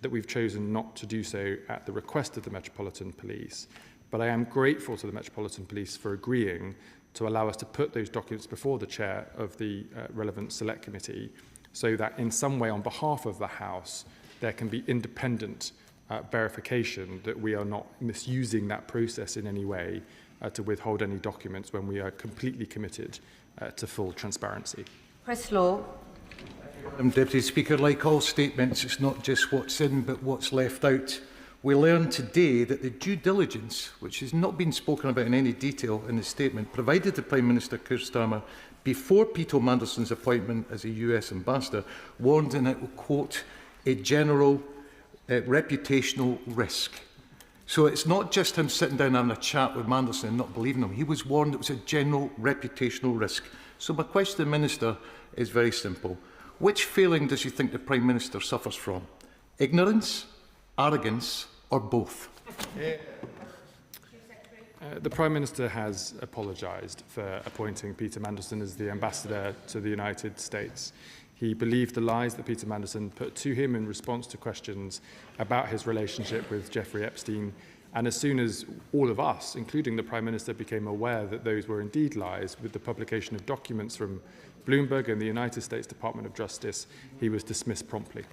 that we've chosen not to do so at the request of the Metropolitan Police. But I am grateful to the Metropolitan Police for agreeing to allow us to put those documents before the chair of the relevant select committee, so that in some way on behalf of the House there can be independent verification that we are not misusing that process in any way to withhold any documents when we are completely committed to full transparency. Chris Law. Madam Deputy Speaker, like all statements, it's not just what's in but what's left out. We learned today that the due diligence, which has not been spoken about in any detail in the statement, provided to Prime Minister Keir Starmer before Peter Mandelson's appointment as a US ambassador, warned in it will quote, a general reputational risk. So it's not just him sitting down having a chat with Mandelson and not believing him. He was warned it was a general reputational risk. So my question to the Minister is very simple. Which failing does you think the Prime Minister suffers from? Ignorance, arrogance, or both? The Prime Minister has apologised for appointing Peter Mandelson as the ambassador to the United States. He believed the lies that Peter Mandelson put to him in response to questions about his relationship with Jeffrey Epstein. And as soon as all of us, including the Prime Minister, became aware that those were indeed lies, with the publication of documents from Bloomberg and the United States Department of Justice, he was dismissed promptly.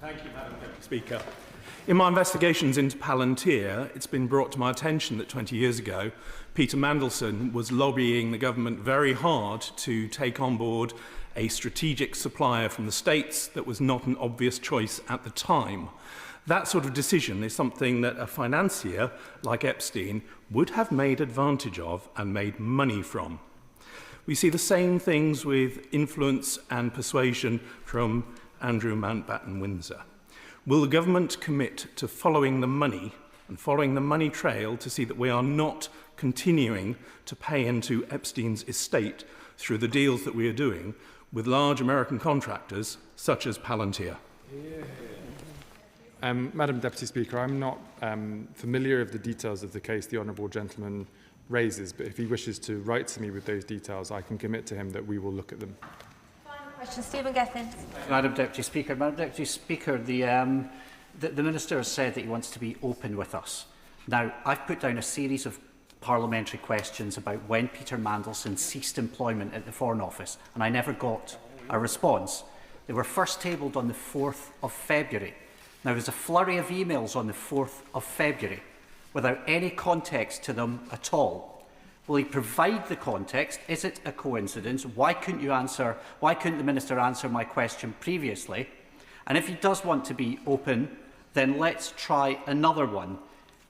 Thank you, Madam Deputy Speaker. In my investigations into Palantir, it's been brought to my attention that 20 years ago, Peter Mandelson was lobbying the government very hard to take on board a strategic supplier from the States that was not an obvious choice at the time. That sort of decision is something that a financier like Epstein would have made advantage of and made money from. We see the same things with influence and persuasion from Andrew Mountbatten Windsor. Will the government commit to following the money and following the money trail to see that we are not continuing to pay into Epstein's estate through the deals that we are doing with large American contractors such as Palantir? Madam Deputy Speaker, I'm not familiar of the details of the case the honourable gentleman raises. But if he wishes to write to me with those details, I can commit to him that we will look at them. Final question, Stephen Gethin. Madam Deputy Speaker. Madam Deputy Speaker, the Minister has said that he wants to be open with us. Now, I've put down a series of parliamentary questions about when Peter Mandelson ceased employment at the Foreign Office, and I never got a response. They were first tabled on the 4th of February. Now, there's a flurry of emails on the 4th of February without any context to them at all. Will he provide the context? Is it a coincidence? Why couldn't the Minister answer my question previously? And if he does want to be open, then let's try another one.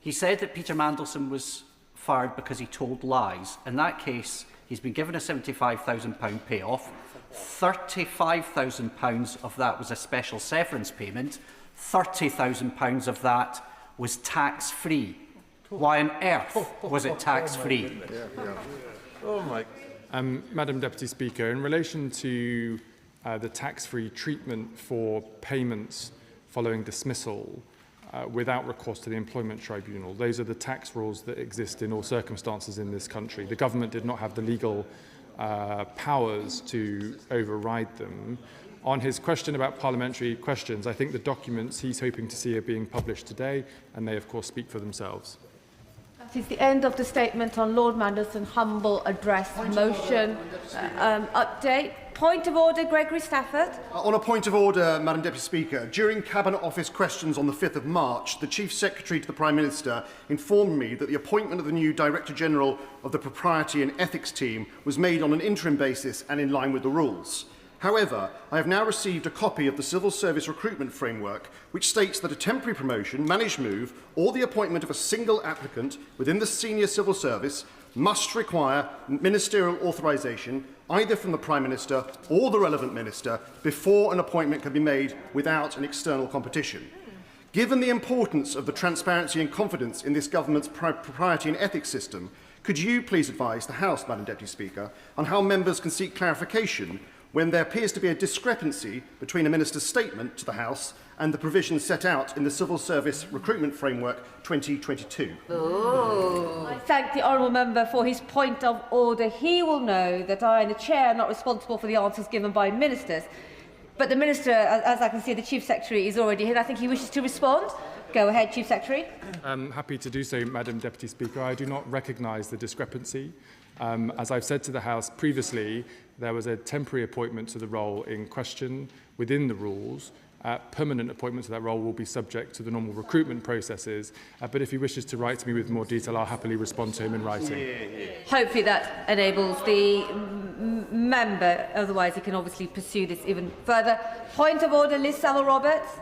He said that Peter Mandelson was fired because he told lies. In that case, he's been given a £75,000 payoff. £35,000 of that was a special severance payment. £30,000 of that was tax-free. Why on earth was it tax-free? Madam Deputy Speaker, in relation to the tax-free treatment for payments following dismissal without recourse to the Employment Tribunal, those are the tax rules that exist in all circumstances in this country. The government did not have the legal powers to override them. On his question about parliamentary questions, I think the documents he's hoping to see are being published today, and they, of course, speak for themselves. That is the end of the statement on Lord Mandelson humble address motion. Update. Point of order, Gregory Stafford. On a point of order, Madam Deputy Speaker, during Cabinet Office questions on the 5th of March, the Chief Secretary to the Prime Minister informed me that the appointment of the new Director General of the Propriety and Ethics Team was made on an interim basis and in line with the rules. However, I have now received a copy of the Civil Service Recruitment Framework, which states that a temporary promotion, managed move, or the appointment of a single applicant within the senior civil service must require ministerial authorisation either from the Prime Minister or the relevant minister before an appointment can be made without an external competition. Given the importance of the transparency and confidence in this government's propriety and ethics system, could you please advise the House, Madam Deputy Speaker, on how members can seek clarification when there appears to be a discrepancy between a minister's statement to the House and the provisions set out in the Civil Service Recruitment Framework 2022. I thank the honourable member for his point of order. He will know that I and the Chair are not responsible for the answers given by ministers. But the Minister, as I can see, the Chief Secretary is already here. I think he wishes to respond. Go ahead, Chief Secretary. I'm happy to do so, Madam Deputy Speaker. I do not recognise the discrepancy. As I've said to the House previously, there was a temporary appointment to the role in question within the rules. Permanent appointment to that role will be subject to the normal recruitment processes. But if he wishes to write to me with more detail, I'll happily respond to him in writing. Hopefully that enables the member. Otherwise, he can obviously pursue this even further. Point of order, Liz Saville-Roberts.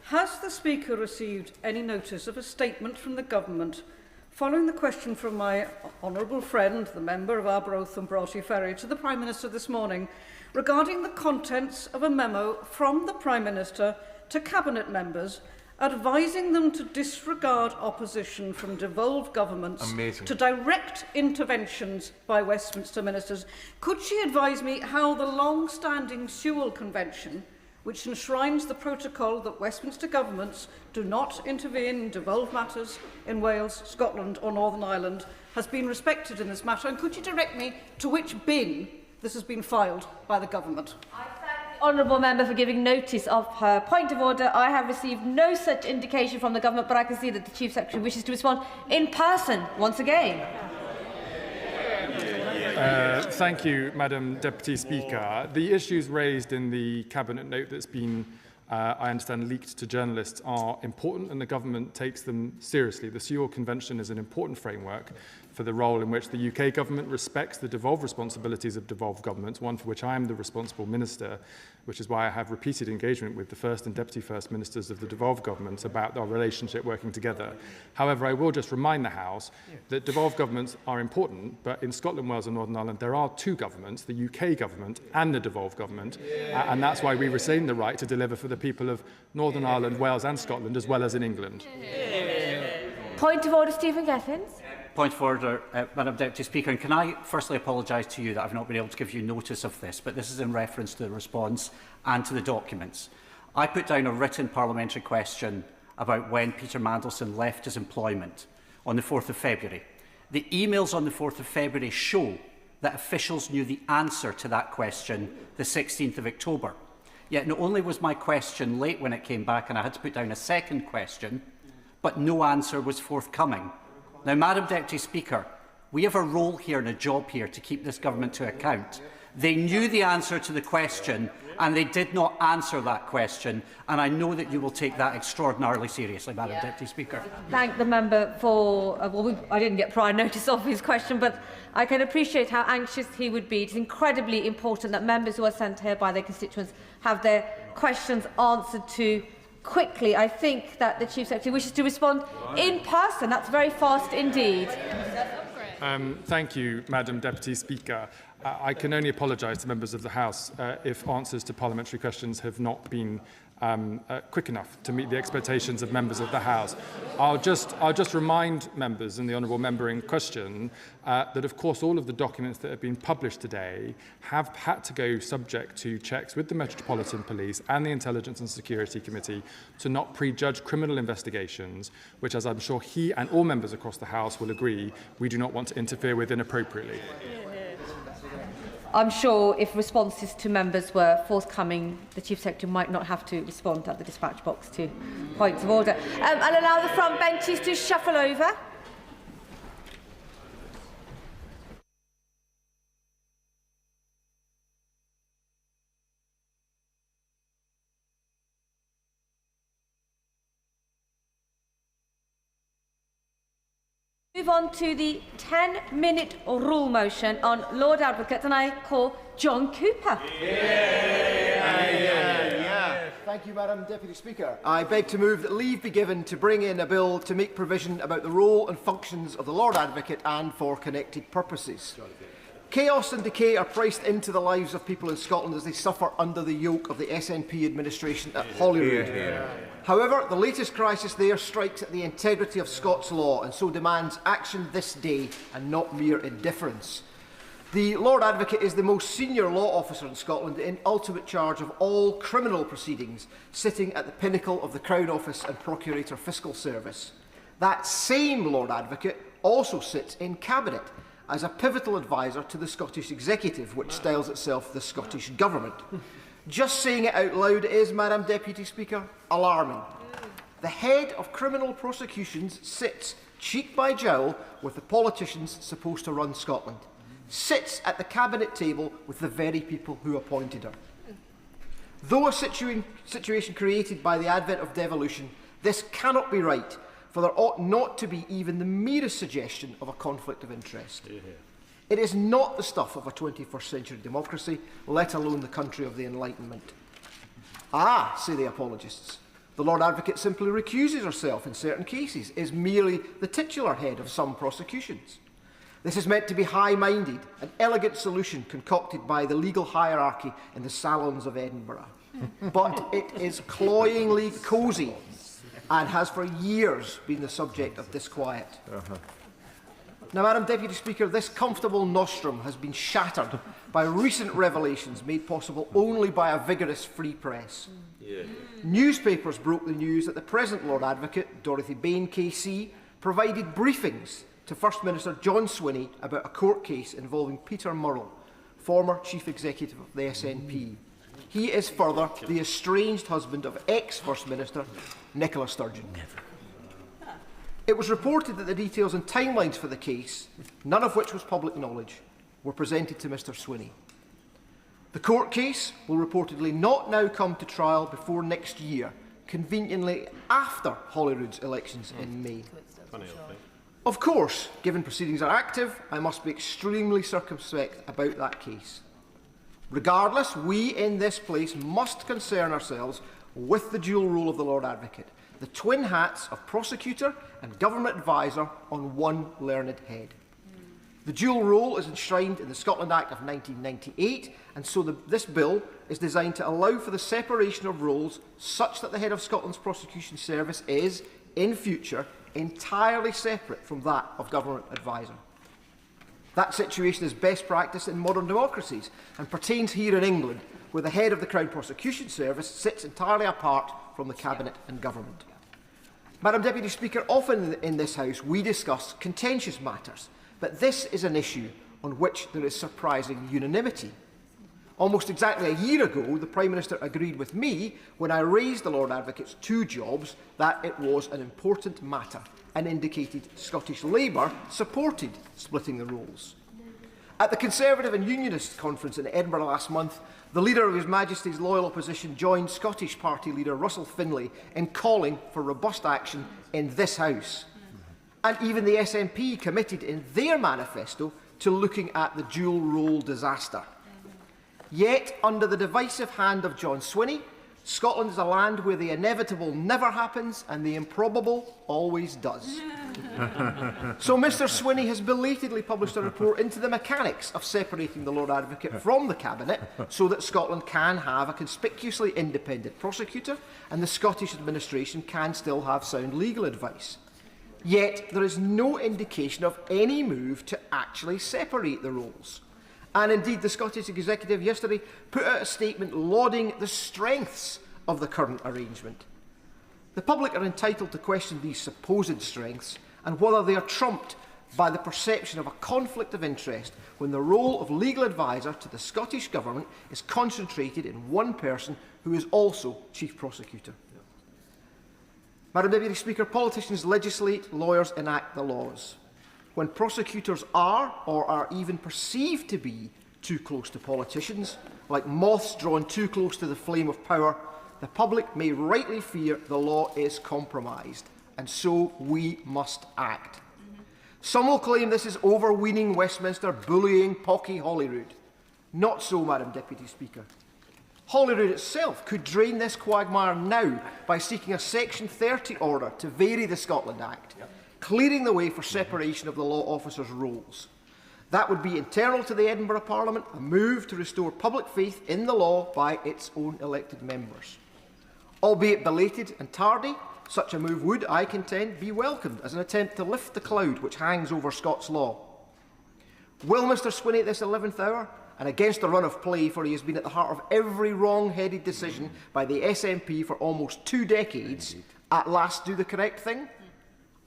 Has the Speaker received any notice of a statement from the Government following the question from my honourable friend, the member of Arbroath and Broughty Ferry, to the Prime Minister this morning regarding the contents of a memo from the Prime Minister to Cabinet members advising them to disregard opposition from devolved governments to direct interventions by Westminster ministers? Could she advise me how the long-standing Sewell Convention, which enshrines the protocol that Westminster governments do not intervene in devolved matters in Wales, Scotland or Northern Ireland, has been respected in this matter? And could you direct me to which bin this has been filed by the government? I thank the honourable member for giving notice of her point of order. I have received no such indication from the government, but I can see that the Chief Secretary wishes to respond in person once again. Thank you, Madam Deputy Speaker. The issues raised in the Cabinet note that's been, I understand, leaked to journalists are important, and the government takes them seriously. The Sewell Convention is an important framework for the role in which the UK government respects the devolved responsibilities of devolved governments, one for which I am the responsible minister, which is why I have repeated engagement with the First and Deputy First Ministers of the devolved governments about our relationship working together. However, I will just remind the House that devolved governments are important, but in Scotland, Wales and Northern Ireland, there are two governments, the UK government and the devolved government, and that's why we retain the right to deliver for the people of Northern Ireland, Wales and Scotland, as well as in England. Point of order, Stephen Gethin. Point of order, Madam Deputy Speaker. And can I firstly apologise to you that I've not been able to give you notice of this, but this is in reference to the response and to the documents. I put down a written parliamentary question about when Peter Mandelson left his employment. on the 4th of February. The emails on the 4th of February show that officials knew the answer to that question the 16th of October. Yet not only was my question late when it came back and I had to put down a second question, but no answer was forthcoming. Now, Madam Deputy Speaker, we have a role here and a job here to keep this government to account. They knew the answer to the question and they did not answer that question, and I know that you will take that extraordinarily seriously, Madam Deputy Speaker. Thank the member for... I didn't get prior notice of his question, but I can appreciate how anxious he would be. It's incredibly important that members who are sent here by their constituents have their questions answered to quickly. I think that the Chief Secretary wishes to respond in person. That's very fast indeed. Thank you, Madam Deputy Speaker. I can only apologise to members of the House if answers to parliamentary questions have not been quick enough to meet the expectations of members of the House. I'll just remind members and the honourable member in question that, of course, all of the documents that have been published today have had to go subject to checks with the Metropolitan Police and the Intelligence and Security Committee to not prejudge criminal investigations, which, as I'm sure he and all members across the House will agree, we do not want to interfere with inappropriately. I'm sure if responses to members were forthcoming, the Chief Secretary might not have to respond at the dispatch box to points of order. I'll allow the front benches to shuffle over. Move on to the 10-minute rule motion on Lord Advocate, and I call John Cooper. Thank you, Madam Deputy Speaker. I beg to move that leave be given to bring in a bill to make provision about the role and functions of the Lord Advocate and for connected purposes. Chaos and decay are priced into the lives of people in Scotland as they suffer under the yoke of the SNP administration at Holyrood. However, the latest crisis there strikes at the integrity of Scots law and so demands action this day and not mere indifference. The Lord Advocate is the most senior law officer in Scotland in ultimate charge of all criminal proceedings, sitting at the pinnacle of the Crown Office and Procurator Fiscal Service. That same Lord Advocate also sits in Cabinet as a pivotal advisor to the Scottish Executive, which styles itself the Scottish Government. Just saying it out loud is, Madam Deputy Speaker, alarming. The head of criminal prosecutions sits cheek by jowl with the politicians supposed to run Scotland, sits at the cabinet table with the very people who appointed her. Though a situation created by the advent of devolution, this cannot be right, for there ought not to be even the merest suggestion of a conflict of interest. It is not the stuff of a 21st century democracy, let alone the country of the Enlightenment. Ah, say the apologists, the Lord Advocate simply recuses herself in certain cases, is merely the titular head of some prosecutions. This is meant to be high-minded, an elegant solution concocted by the legal hierarchy in the salons of Edinburgh. But it is cloyingly cosy and has for years been the subject of disquiet. Now, Madam Deputy Speaker, this comfortable nostrum has been shattered by recent revelations made possible only by a vigorous free press. Newspapers broke the news that the present Lord Advocate, Dorothy Bain KC, provided briefings to First Minister John Swinney about a court case involving Peter Murrell, former Chief Executive of the SNP. He is further the estranged husband of ex-First Minister Nicola Sturgeon. It was reported that the details and timelines for the case, none of which was public knowledge, were presented to Mr Swinney. The court case will reportedly not now come to trial before next year, conveniently after Holyrood's elections in May. Of course, given proceedings are active, I must be extremely circumspect about that case. Regardless, we in this place must concern ourselves with the dual role of the Lord Advocate, the twin hats of prosecutor and government advisor on one learned head. The dual role is enshrined in the Scotland Act of 1998, and so this bill is designed to allow for the separation of roles such that the head of Scotland's prosecution service is, in future, entirely separate from that of government advisor. That situation is best practice in modern democracies and pertains here in England, where the head of the Crown Prosecution Service sits entirely apart from the Cabinet and Government. Madam Deputy Speaker, often in this House we discuss contentious matters, but this is an issue on which there is surprising unanimity. Almost exactly a year ago, the Prime Minister agreed with me when I raised the Lord Advocate's 2 jobs that it was an important matter and indicated Scottish Labour supported splitting the roles. At the Conservative and Unionist conference in Edinburgh last month, the Leader of His Majesty's loyal opposition joined Scottish Party leader Russell Finlay in calling for robust action in this House. And even the SNP committed in their manifesto to looking at the dual-role disaster. Yet, under the divisive hand of John Swinney, Scotland is a land where the inevitable never happens and the improbable always does. So Mr Swinney has belatedly published a report into the mechanics of separating the Lord Advocate from the Cabinet so that Scotland can have a conspicuously independent prosecutor and the Scottish administration can still have sound legal advice. Yet there is no indication of any move to actually separate the roles. And indeed, the Scottish Executive yesterday put out a statement lauding the strengths of the current arrangement. The public are entitled to question these supposed strengths and whether they are trumped by the perception of a conflict of interest when the role of legal adviser to the Scottish Government is concentrated in one person who is also Chief Prosecutor. Madam Deputy Speaker, politicians legislate, lawyers enact the laws. When prosecutors are, or are even perceived to be, too close to politicians, like moths drawn too close to the flame of power, the public may rightly fear the law is compromised, and so we must act. Some will claim this is overweening Westminster bullying pocky Holyrood. Not so, Madam Deputy Speaker. Holyrood itself could drain this quagmire now by seeking a Section 30 order to vary the Scotland Act, clearing the way for separation of the law officers' roles. That would be internal to the Edinburgh Parliament, a move to restore public faith in the law by its own elected members. Albeit belated and tardy, such a move would, I contend, be welcomed as an attempt to lift the cloud which hangs over Scots law. Will Mr Swinney at this 11th hour, and against the run of play, for he has been at the heart of every wrong-headed decision by the SNP for almost 2 decades, at last do the correct thing?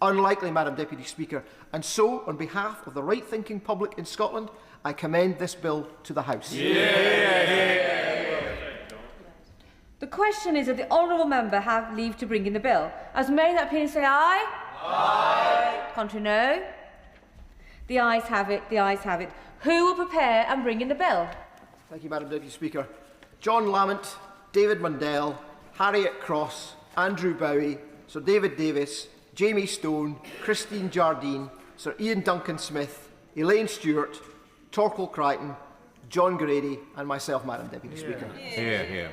Unlikely, Madam Deputy Speaker, and so, on behalf of the right-thinking public in Scotland, I commend this bill to the House. The question is that the honourable member have leave to bring in the bill. As many that opinion say aye? Aye. Contrary, no? The ayes have it, the ayes have it. Who will prepare and bring in the bill? Thank you, Madam Deputy Speaker. John Lamont, David Mundell, Harriet Cross, Andrew Bowie, Sir David Davis, Jamie Stone, Christine Jardine, Sir Ian Duncan-Smith, Elaine Stewart, Torquil Crichton, John Grady and myself, Madam Deputy Speaker. Here, here.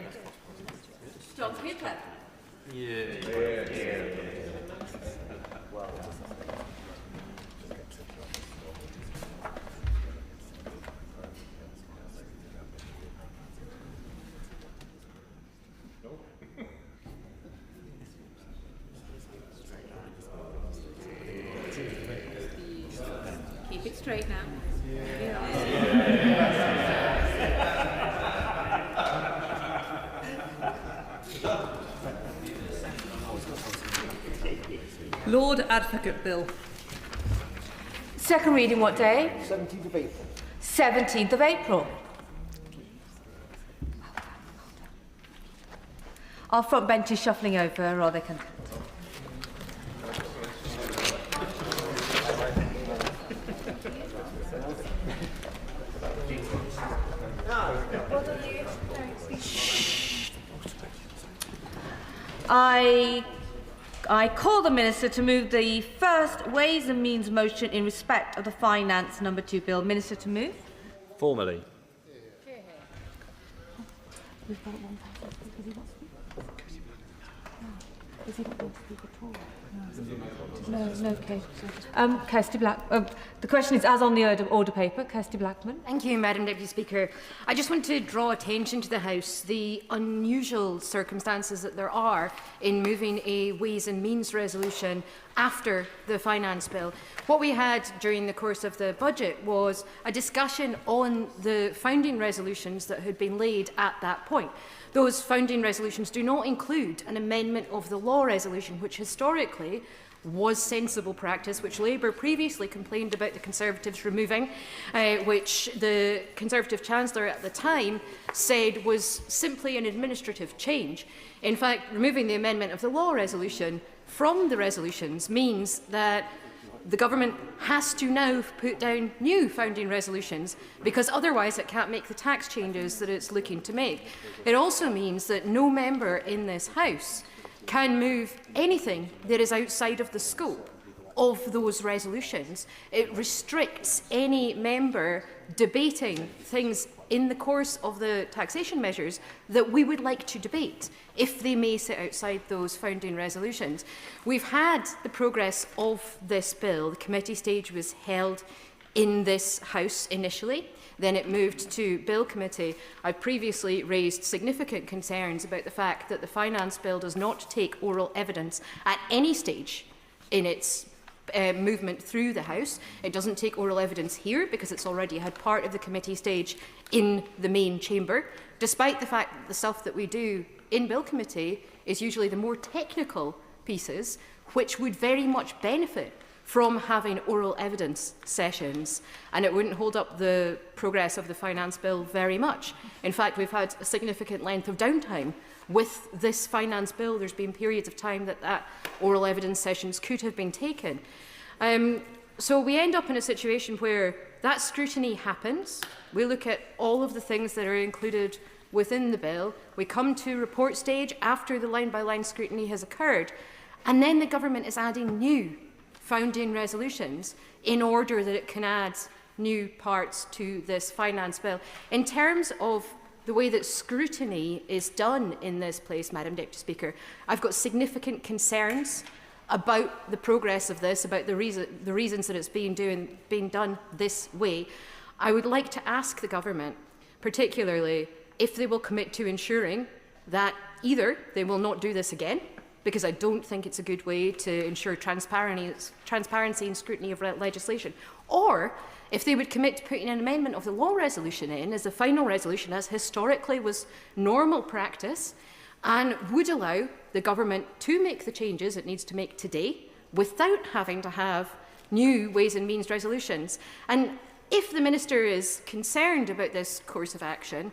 John Speaker. Keep it straight now. Lord Advocate Bill. Second reading what day? 17th of April. 17th of April. Our front bench is shuffling over, or they can... I call the Minister to move the first Ways and Means motion in respect of the Finance No. 2 Bill. Minister to move. Formally. No, Kate. Kirsty Black. The question is as on the order paper. Kirsty Blackman. Thank you, Madam Deputy Speaker. I just want to draw attention to the House the unusual circumstances that there are in moving a Ways and Means resolution after the finance bill. What we had during the course of the budget was a discussion on the founding resolutions that had been laid at that point. Those founding resolutions do not include an amendment of the law resolution, which historically was sensible practice, which Labour previously complained about the Conservatives removing, which the Conservative Chancellor at the time said was simply an administrative change. In fact, removing the amendment of the law resolution from the resolutions means that the government has to now put down new founding resolutions, because otherwise it can't make the tax changes that it's looking to make. It also means that no member in this House can move anything that is outside of the scope of those resolutions. It restricts any member debating things in the course of the taxation measures that we would like to debate, if they may sit outside those founding resolutions. We've had the progress of this bill. The committee stage was held in this House initially. Then it moved to Bill Committee. I've previously raised significant concerns about the fact that the Finance Bill does not take oral evidence at any stage in its movement through the House. It doesn't take oral evidence here because it's already had part of the committee stage in the main chamber, despite the fact that the stuff that we do in Bill Committee is usually the more technical pieces, which would very much benefit from having oral evidence sessions, and it wouldn't hold up the progress of the Finance Bill very much. In fact, we've had a significant length of downtime with this Finance Bill. There's been periods of time that oral evidence sessions could have been taken. So we end up in a situation where that scrutiny happens. We look at all of the things that are included within the bill. We come to report stage after the line-by-line scrutiny has occurred, and then the government is adding new founding resolutions in order that it can add new parts to this finance bill. In terms of the way that scrutiny is done in this place, Madam Deputy Speaker, I've got significant concerns about the progress of this, about the reasons that it's being done this way. I would like to ask the government, particularly, if they will commit to ensuring that either they will not do this again, because I don't think it's a good way to ensure transparency and scrutiny of legislation, or if they would commit to putting an amendment of the law resolution in as the final resolution, as historically was normal practice, and would allow the government to make the changes it needs to make today without having to have new Ways and Means resolutions. And if the Minister is concerned about this course of action,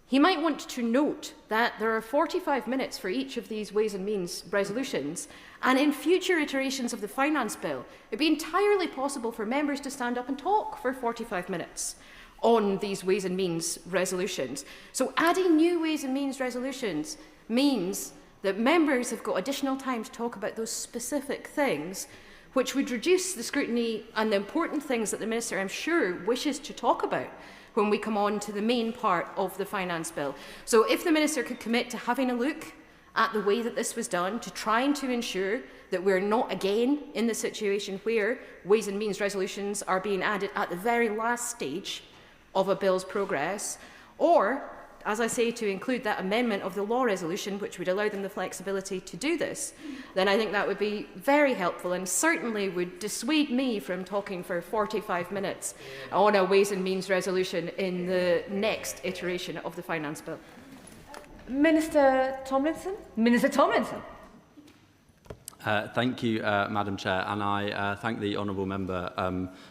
he might want to note that there are 45 minutes for each of these Ways and Means resolutions, and in future iterations of the Finance Bill, it would be entirely possible for members to stand up and talk for 45 minutes on these Ways and Means resolutions. So adding new Ways and Means resolutions means that members have got additional time to talk about those specific things, which would reduce the scrutiny and the important things that the Minister, I'm sure, wishes to talk about when we come on to the main part of the Finance Bill. So if the Minister could commit to having a look at the way that this was done, to trying to ensure that we're not again in the situation where Ways and Means resolutions are being added at the very last stage of a bill's progress, or, as I say, to include that amendment of the law resolution, which would allow them the flexibility to do this, then I think that would be very helpful and certainly would dissuade me from talking for 45 minutes on a Ways and Means resolution in the next iteration of the Finance Bill. Minister Tomlinson? Minister Tomlinson. Thank you, Madam Chair, and I thank the honourable member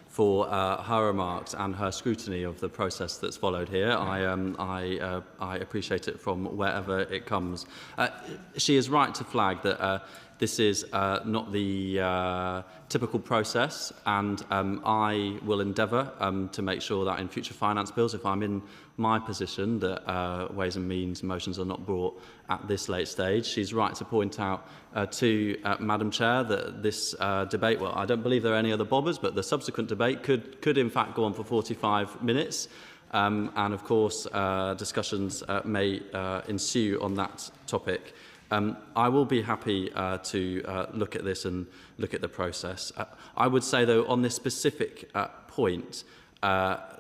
for her remarks and her scrutiny of the process that's followed here. I appreciate it from wherever it comes. She is right to flag that this is not the typical process, and I will endeavour to make sure that in future finance bills, if I'm in my position, that Ways and Means motions are not brought at this late stage. She's right to point out to Madam Chair that this debate, well, I don't believe there are any other bobbers, but the subsequent debate could in fact go on for 45 minutes. And of course, discussions may ensue on that topic. I will be happy to look at this and look at the process. I would say, though, on this specific point,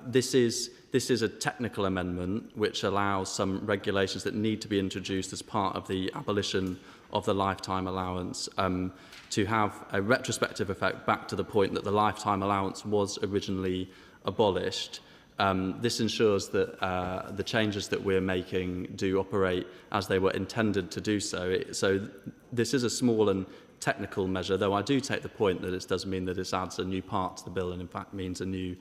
this is This is a technical amendment which allows some regulations that need to be introduced as part of the abolition of the lifetime allowance to have a retrospective effect back to the point that the lifetime allowance was originally abolished. This ensures that the changes that we're making do operate as they were intended to do so. So this is a small and technical measure, though I do take the point that it does mean that it adds a new part to the bill and in fact means a new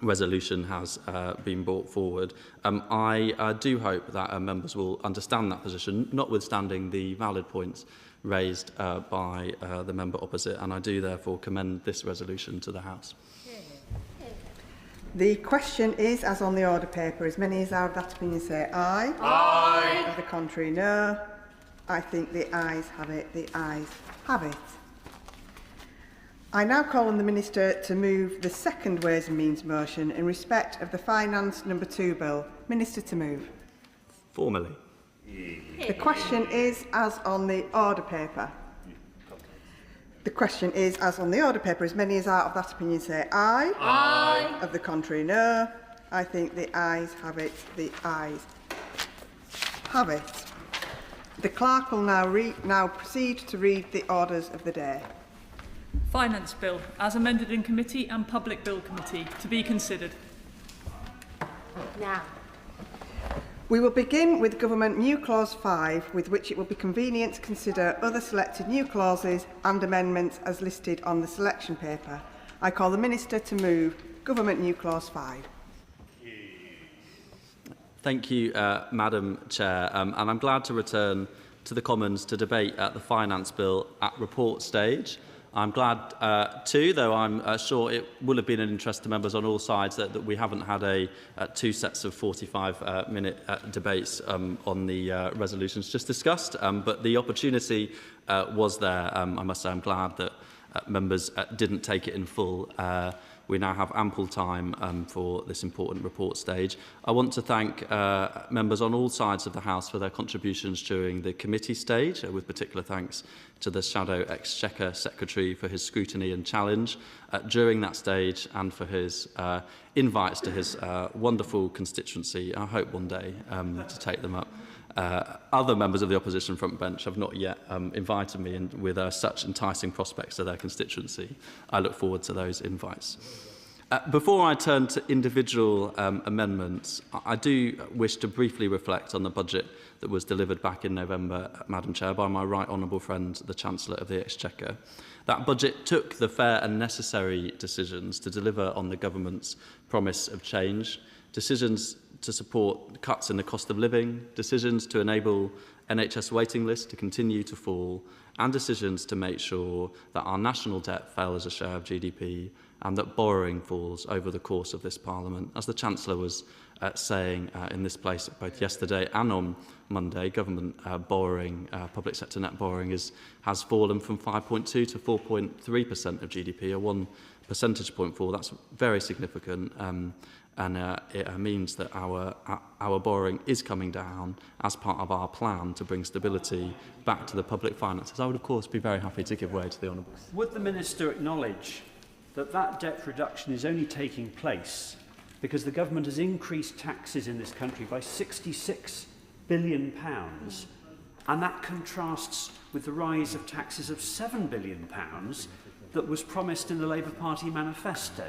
resolution has been brought forward. I do hope that members will understand that position, notwithstanding the valid points raised by the member opposite, and I do therefore commend this resolution to the House. The question is, as on the order paper, as many as are of that opinion say aye. Aye. Of the contrary, no. I think the ayes have it. The ayes have it. I now call on the Minister to move the second Ways and Means motion in respect of the Finance No. 2 Bill. Minister to move. Formally. The question is as on the order paper. The question is as on the order paper. As many as are of that opinion say aye. Aye. Of the contrary, no. I think the ayes have it. The ayes have it. The clerk will now proceed to read the orders of the day. Finance Bill, as amended in Committee and Public Bill Committee, to be considered. Now. We will begin with Government New Clause 5, with which it will be convenient to consider other selected new clauses and amendments as listed on the selection paper. I call the Minister to move Government New Clause 5. Thank you, Madam Chair, and I'm glad to return to the Commons to debate the Finance Bill at report stage. I'm glad too, though I'm sure it will have been an interest to members on all sides that we haven't had two sets of 45-minute debates on the resolutions just discussed, but the opportunity was there. I must say I'm glad that members didn't take it in full. We now have ample time for this important report stage. I want to thank members on all sides of the House for their contributions during the committee stage, with particular thanks to the Shadow Exchequer Secretary for his scrutiny and challenge during that stage and for his invites to his wonderful constituency. I hope one day to take them up. Other members of the opposition front bench have not yet invited me with such enticing prospects to their constituency. I look forward to those invites. Before I turn to individual amendments, I do wish to briefly reflect on the budget that was delivered back in November, Madam Chair, by my right honourable friend, the Chancellor of the Exchequer. That budget took the fair and necessary decisions to deliver on the government's promise of change, decisions to support cuts in the cost of living, decisions to enable NHS waiting lists to continue to fall, and decisions to make sure that our national debt fell as a share of GDP and that borrowing falls over the course of this Parliament. As the Chancellor was saying in this place both yesterday and on Monday, government borrowing, public sector net borrowing has fallen from 5.2 to 4.3% of GDP, a 1 percentage point fall. That's very significant. And it means that our borrowing is coming down as part of our plan to bring stability back to the public finances. I would, of course, be very happy to give way to the Honourable. Would the Minister acknowledge that that debt reduction is only taking place because the government has increased taxes in this country by £66 billion, and that contrasts with the rise of taxes of £7 billion that was promised in the Labour Party manifesto?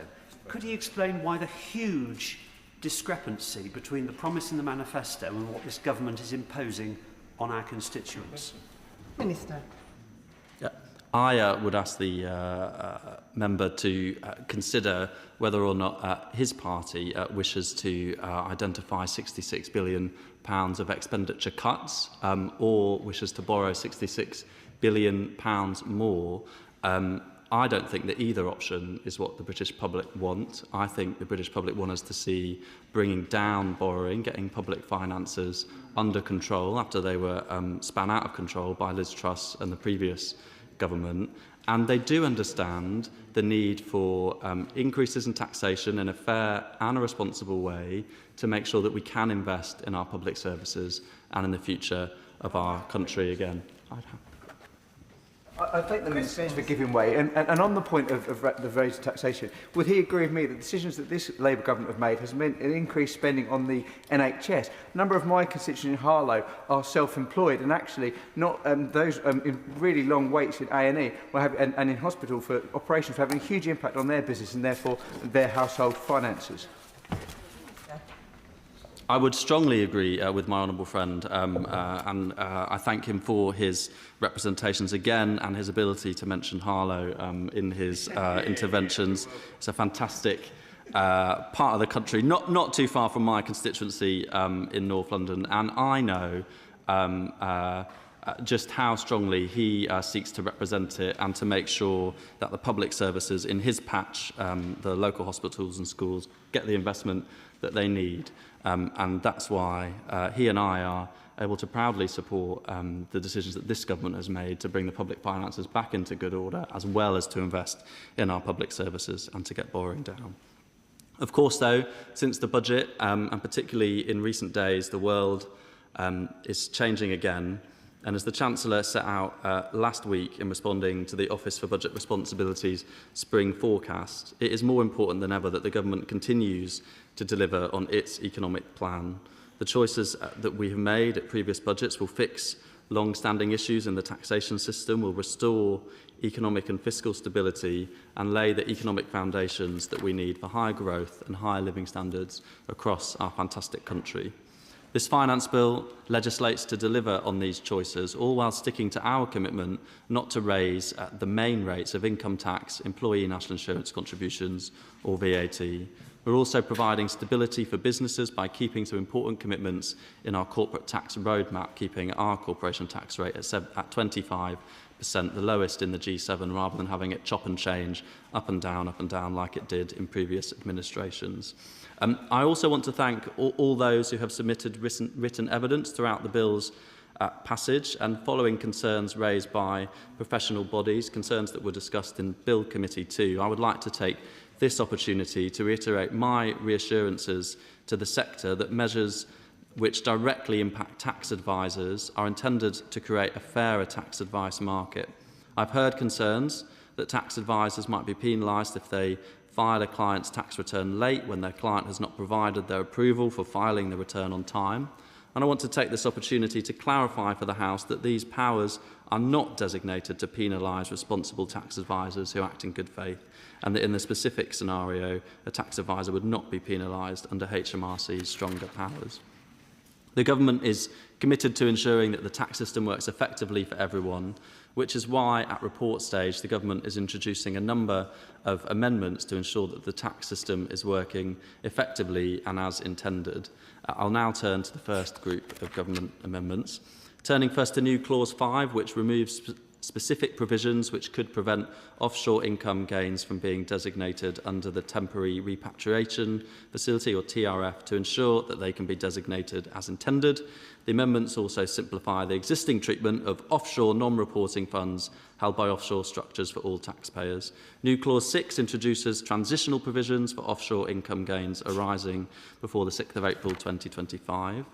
Could he explain why the huge discrepancy between the promise in the manifesto and what this government is imposing on our constituents? Minister. Yeah. I would ask the member to consider whether or not his party wishes to identify £66 billion of expenditure cuts or wishes to borrow £66 billion more. I don't think that either option is what the British public want. I think the British public want us to see bringing down borrowing, getting public finances under control after they were span out of control by Liz Truss and the previous government. And they do understand the need for increases in taxation in a fair and a responsible way to make sure that we can invest in our public services and in the future of our country again. I thank the Minister for giving way. And on the point of the raised taxation, would he agree with me that the decisions that this Labour government have made has meant an increased spending on the NHS? A number of my constituents in Harlow are self-employed and actually not those in really long waits in A&E and in hospital for operations for having a huge impact on their business and therefore their household finances. I would strongly agree with my honourable friend, and I thank him for his representations again and his ability to mention Harlow in his interventions. It's a fantastic part of the country, not too far from my constituency in North London, and I know just how strongly he seeks to represent it and to make sure that the public services in his patch, the local hospitals and schools, get the investment that they need. And that's why he and I are able to proudly support the decisions that this government has made to bring the public finances back into good order, as well as to invest in our public services and to get borrowing down. Of course, though, since the budget, and particularly in recent days, the world is changing again. And as the Chancellor set out last week in responding to the Office for Budget Responsibility's spring forecast, it is more important than ever that the government continues to deliver on its economic plan. The choices that we have made at previous budgets will fix long-standing issues in the taxation system, will restore economic and fiscal stability and lay the economic foundations that we need for higher growth and higher living standards across our fantastic country. This finance bill legislates to deliver on these choices, all while sticking to our commitment not to raise the main rates of income tax, employee national insurance contributions or VAT. We're also providing stability for businesses by keeping to important commitments in our corporate tax roadmap, keeping our corporation tax rate at 25%, the lowest in the G7, rather than having it chop and change up and down like it did in previous administrations. I also want to thank all those who have submitted written evidence throughout the bill's passage, and following concerns raised by professional bodies, concerns that were discussed in Bill Committee too, I would like to take this opportunity to reiterate my reassurances to the sector that measures which directly impact tax advisors are intended to create a fairer tax advice market. I've heard concerns that tax advisors might be penalised if they file a client's tax return late when their client has not provided their approval for filing the return on time. And I want to take this opportunity to clarify for the House that these powers are not designated to penalise responsible tax advisors who act in good faith, and that in the specific scenario, a tax advisor would not be penalised under HMRC's stronger powers. The Government is committed to ensuring that the tax system works effectively for everyone, which is why at report stage the Government is introducing a number of amendments to ensure that the tax system is working effectively and as intended. I'll now turn to the first group of Government amendments. Turning first to new Clause 5, which removes specific provisions which could prevent offshore income gains from being designated under the Temporary Repatriation Facility, or TRF, to ensure that they can be designated as intended. The amendments also simplify the existing treatment of offshore non-reporting funds held by offshore structures for all taxpayers. New Clause 6 introduces transitional provisions for offshore income gains arising before the 6th of April 2025.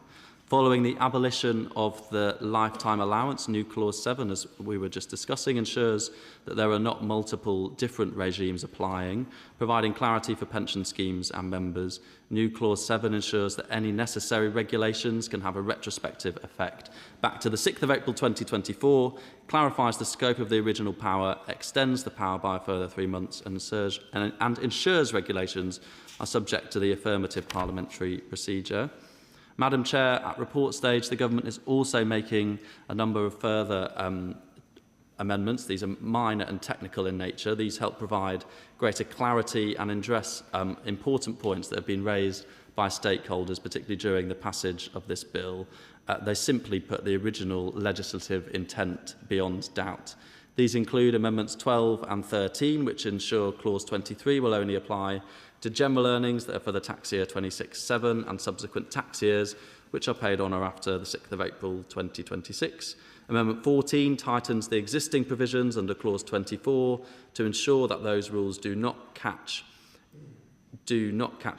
Following the abolition of the lifetime allowance, new Clause 7, as we were just discussing, ensures that there are not multiple different regimes applying, providing clarity for pension schemes and members. New Clause 7 ensures that any necessary regulations can have a retrospective effect back to the 6th of April 2024, clarifies the scope of the original power, extends the power by a further 3 months, and ensures regulations are subject to the affirmative parliamentary procedure. Madam Chair, at report stage, the Government is also making a number of further amendments. These are minor and technical in nature. These help provide greater clarity and address important points that have been raised by stakeholders, particularly during the passage of this bill. They simply put the original legislative intent beyond doubt. These include Amendments 12 and 13, which ensure Clause 23 will only apply to general earnings that are for the tax year 26/7 and subsequent tax years, which are paid on or after the 6th of April 2026. Amendment 14 tightens the existing provisions under Clause 24 to ensure that those rules do not catch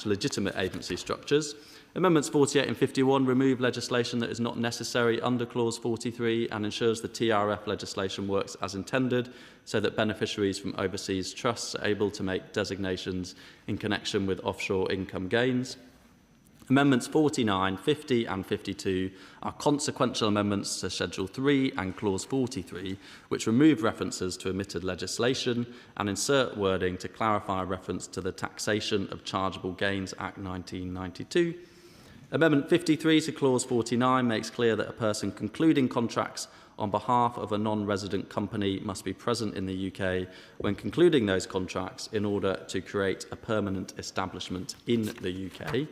legitimate agency structures. Amendments 48 and 51 remove legislation that is not necessary under Clause 43 and ensures the TRF legislation works as intended, so that beneficiaries from overseas trusts are able to make designations in connection with offshore income gains. Amendments 49, 50 and 52 are consequential amendments to Schedule 3 and Clause 43, which remove references to omitted legislation and insert wording to clarify a reference to the Taxation of Chargeable Gains Act 1992. Amendment 53 to Clause 49 makes clear that a person concluding contracts on behalf of a non-resident company must be present in the UK when concluding those contracts in order to create a permanent establishment in the UK.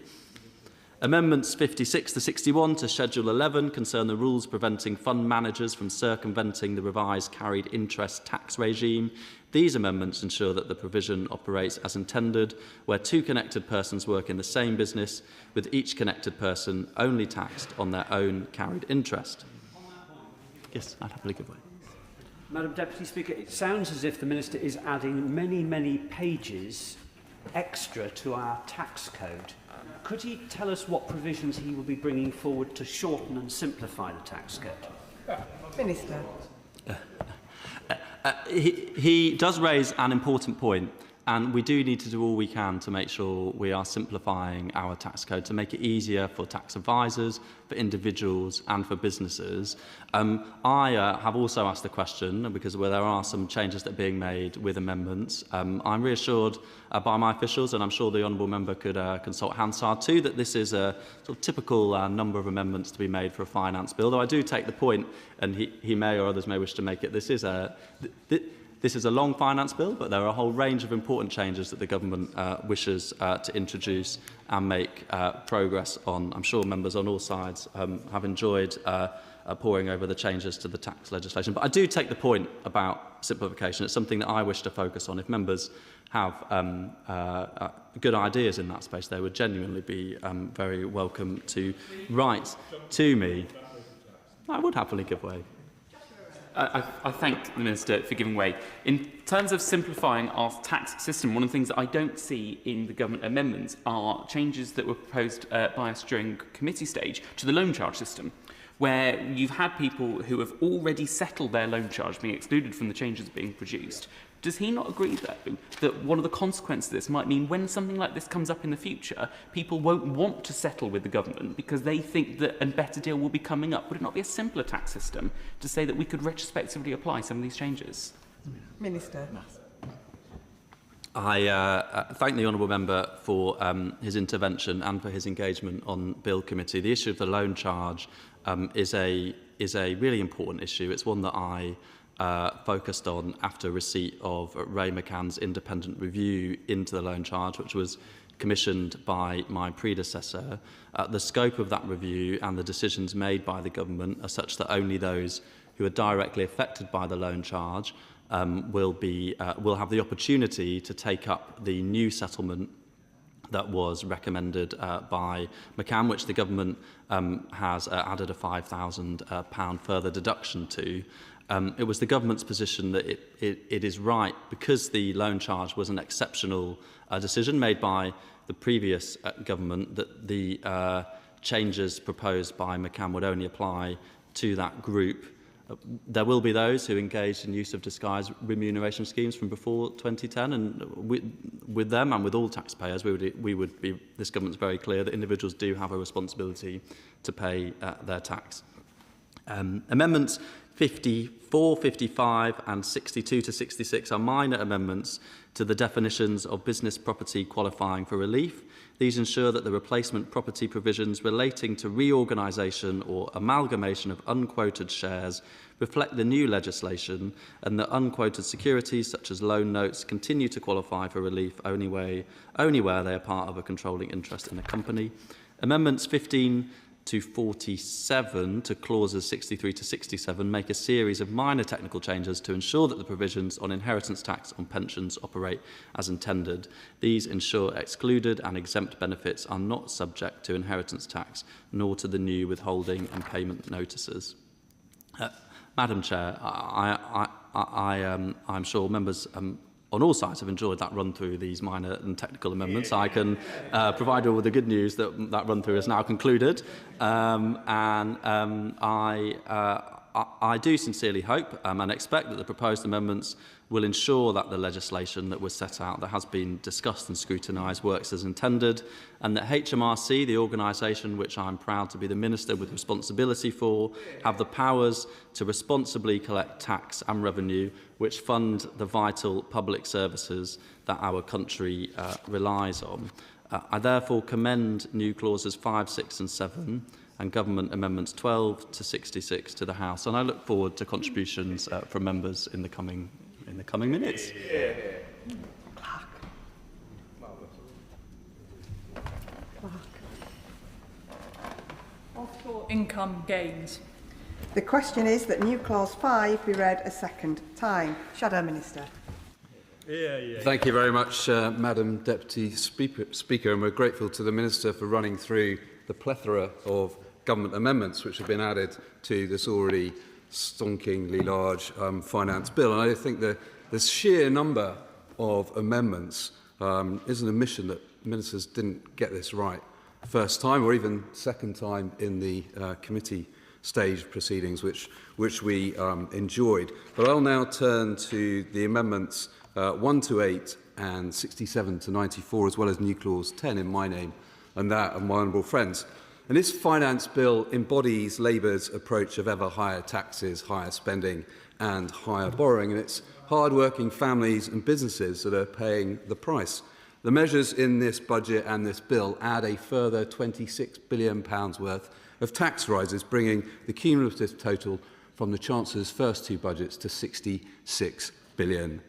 Amendments 56 to 61 to Schedule 11 concern the rules preventing fund managers from circumventing the revised carried interest tax regime. These amendments ensure that the provision operates as intended, where two connected persons work in the same business, with each connected person only taxed on their own carried interest. Yes, I'd happily give way. Madam Deputy Speaker, it sounds as if the Minister is adding many, many pages extra to our tax code. Could he tell us what provisions he will be bringing forward to shorten and simplify the tax code? Minister. He does raise an important point, and we do need to do all we can to make sure we are simplifying our tax code to make it easier for tax advisors, for individuals and for businesses. I have also asked the question, because there are some changes that are being made with amendments. I'm reassured by my officials, and I'm sure the Honourable Member could consult Hansard too, that this is a sort of typical number of amendments to be made for a finance bill. Though I do take the point, and he may or others may wish to make it, this is a long finance bill, but there are a whole range of important changes that the government wishes to introduce and make progress on. I'm sure members on all sides have enjoyed poring over the changes to the tax legislation. But I do take the point about simplification. It's something that I wish to focus on. If members have good ideas in that space, they would genuinely be very welcome to write to me. I would happily give way. I thank the Minister for giving way. In terms of simplifying our tax system, one of the things that I don't see in the government amendments are changes that were proposed by us during committee stage to the loan charge system, where you've had people who have already settled their loan charge being excluded from the changes being produced. Does he not agree, though, that one of the consequences of this might mean when something like this comes up in the future, people won't want to settle with the government because they think that a better deal will be coming up? Would it not be a simpler tax system to say that we could retrospectively apply some of these changes? Minister. I thank the Honourable Member for his intervention and for his engagement on Bill Committee. The issue of the loan charge is a really important issue. It's one that I focused on after receipt of Ray McCann's independent review into the loan charge, which was commissioned by my predecessor. The scope of that review and the decisions made by the government are such that only those who are directly affected by the loan charge will have the opportunity to take up the new settlement that was recommended by McCann, which the government has added a £5,000 further deduction to. It was the government's position that it is right, because the loan charge was an exceptional decision made by the previous government, that the changes proposed by McCann would only apply to that group. There will be those who engaged in use of disguised remuneration schemes from before 2010, and with them and with all taxpayers, this government's very clear that individuals do have a responsibility to pay their tax. Amendments 54, 55 and 62 to 66 are minor amendments to the definitions of business property qualifying for relief. These ensure that the replacement property provisions relating to reorganisation or amalgamation of unquoted shares reflect the new legislation, and that unquoted securities such as loan notes continue to qualify for relief only where they are part of a controlling interest in a company. Amendments 15 to 47 to clauses 63 to 67 make a series of minor technical changes to ensure that the provisions on inheritance tax on pensions operate as intended. These ensure excluded and exempt benefits are not subject to inheritance tax, nor to the new withholding and payment notices. Madam Chair, I'm sure members on all sides have enjoyed that run through these minor and technical amendments. I can provide you with the good news that that run through is now concluded, I do sincerely hope and expect that the proposed amendments will ensure that the legislation that was set out, that has been discussed and scrutinised, works as intended, and that HMRC, the organisation which I'm proud to be the Minister with responsibility for, have the powers to responsibly collect tax and revenue which fund the vital public services that our country relies on. I therefore commend new clauses 5, 6 and 7 and Government Amendments 12 to 66 to the House, and I look forward to contributions from members in the coming minutes. Offshore income gains. The question is that new clause 5 be read a second time. Shadow Minister. Thank you very much, Madam Deputy Speaker, and we're grateful to the Minister for running through the plethora of government amendments which have been added to this already stonkingly large finance bill. And I think the sheer number of amendments is an admission that ministers didn't get this right first time or even second time in the committee stage proceedings which we enjoyed. But I'll now turn to the amendments 1 to 8 and 67 to 94, as well as new clause 10 in my name and that of my honourable friends. And this finance bill embodies Labour's approach of ever higher taxes, higher spending and higher borrowing, and it's hard-working families and businesses that are paying the price. The measures in this budget and this bill add a further £26 billion worth of tax rises, bringing the cumulative total from the Chancellor's first two budgets to £66 billion,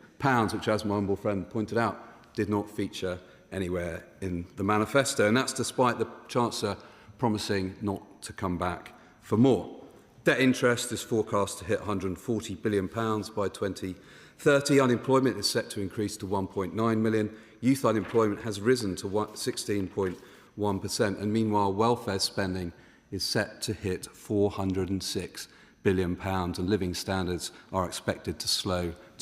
which, as my humble friend pointed out, did not feature anywhere in the manifesto. And that's despite the Chancellor promising not to come back for more. Debt interest is forecast to hit £140 billion by 2030. Unemployment is set to increase to 1.9 million. Youth unemployment has risen to 16.1%. And meanwhile, welfare spending is set to hit £406 billion. And living standards are expected to slow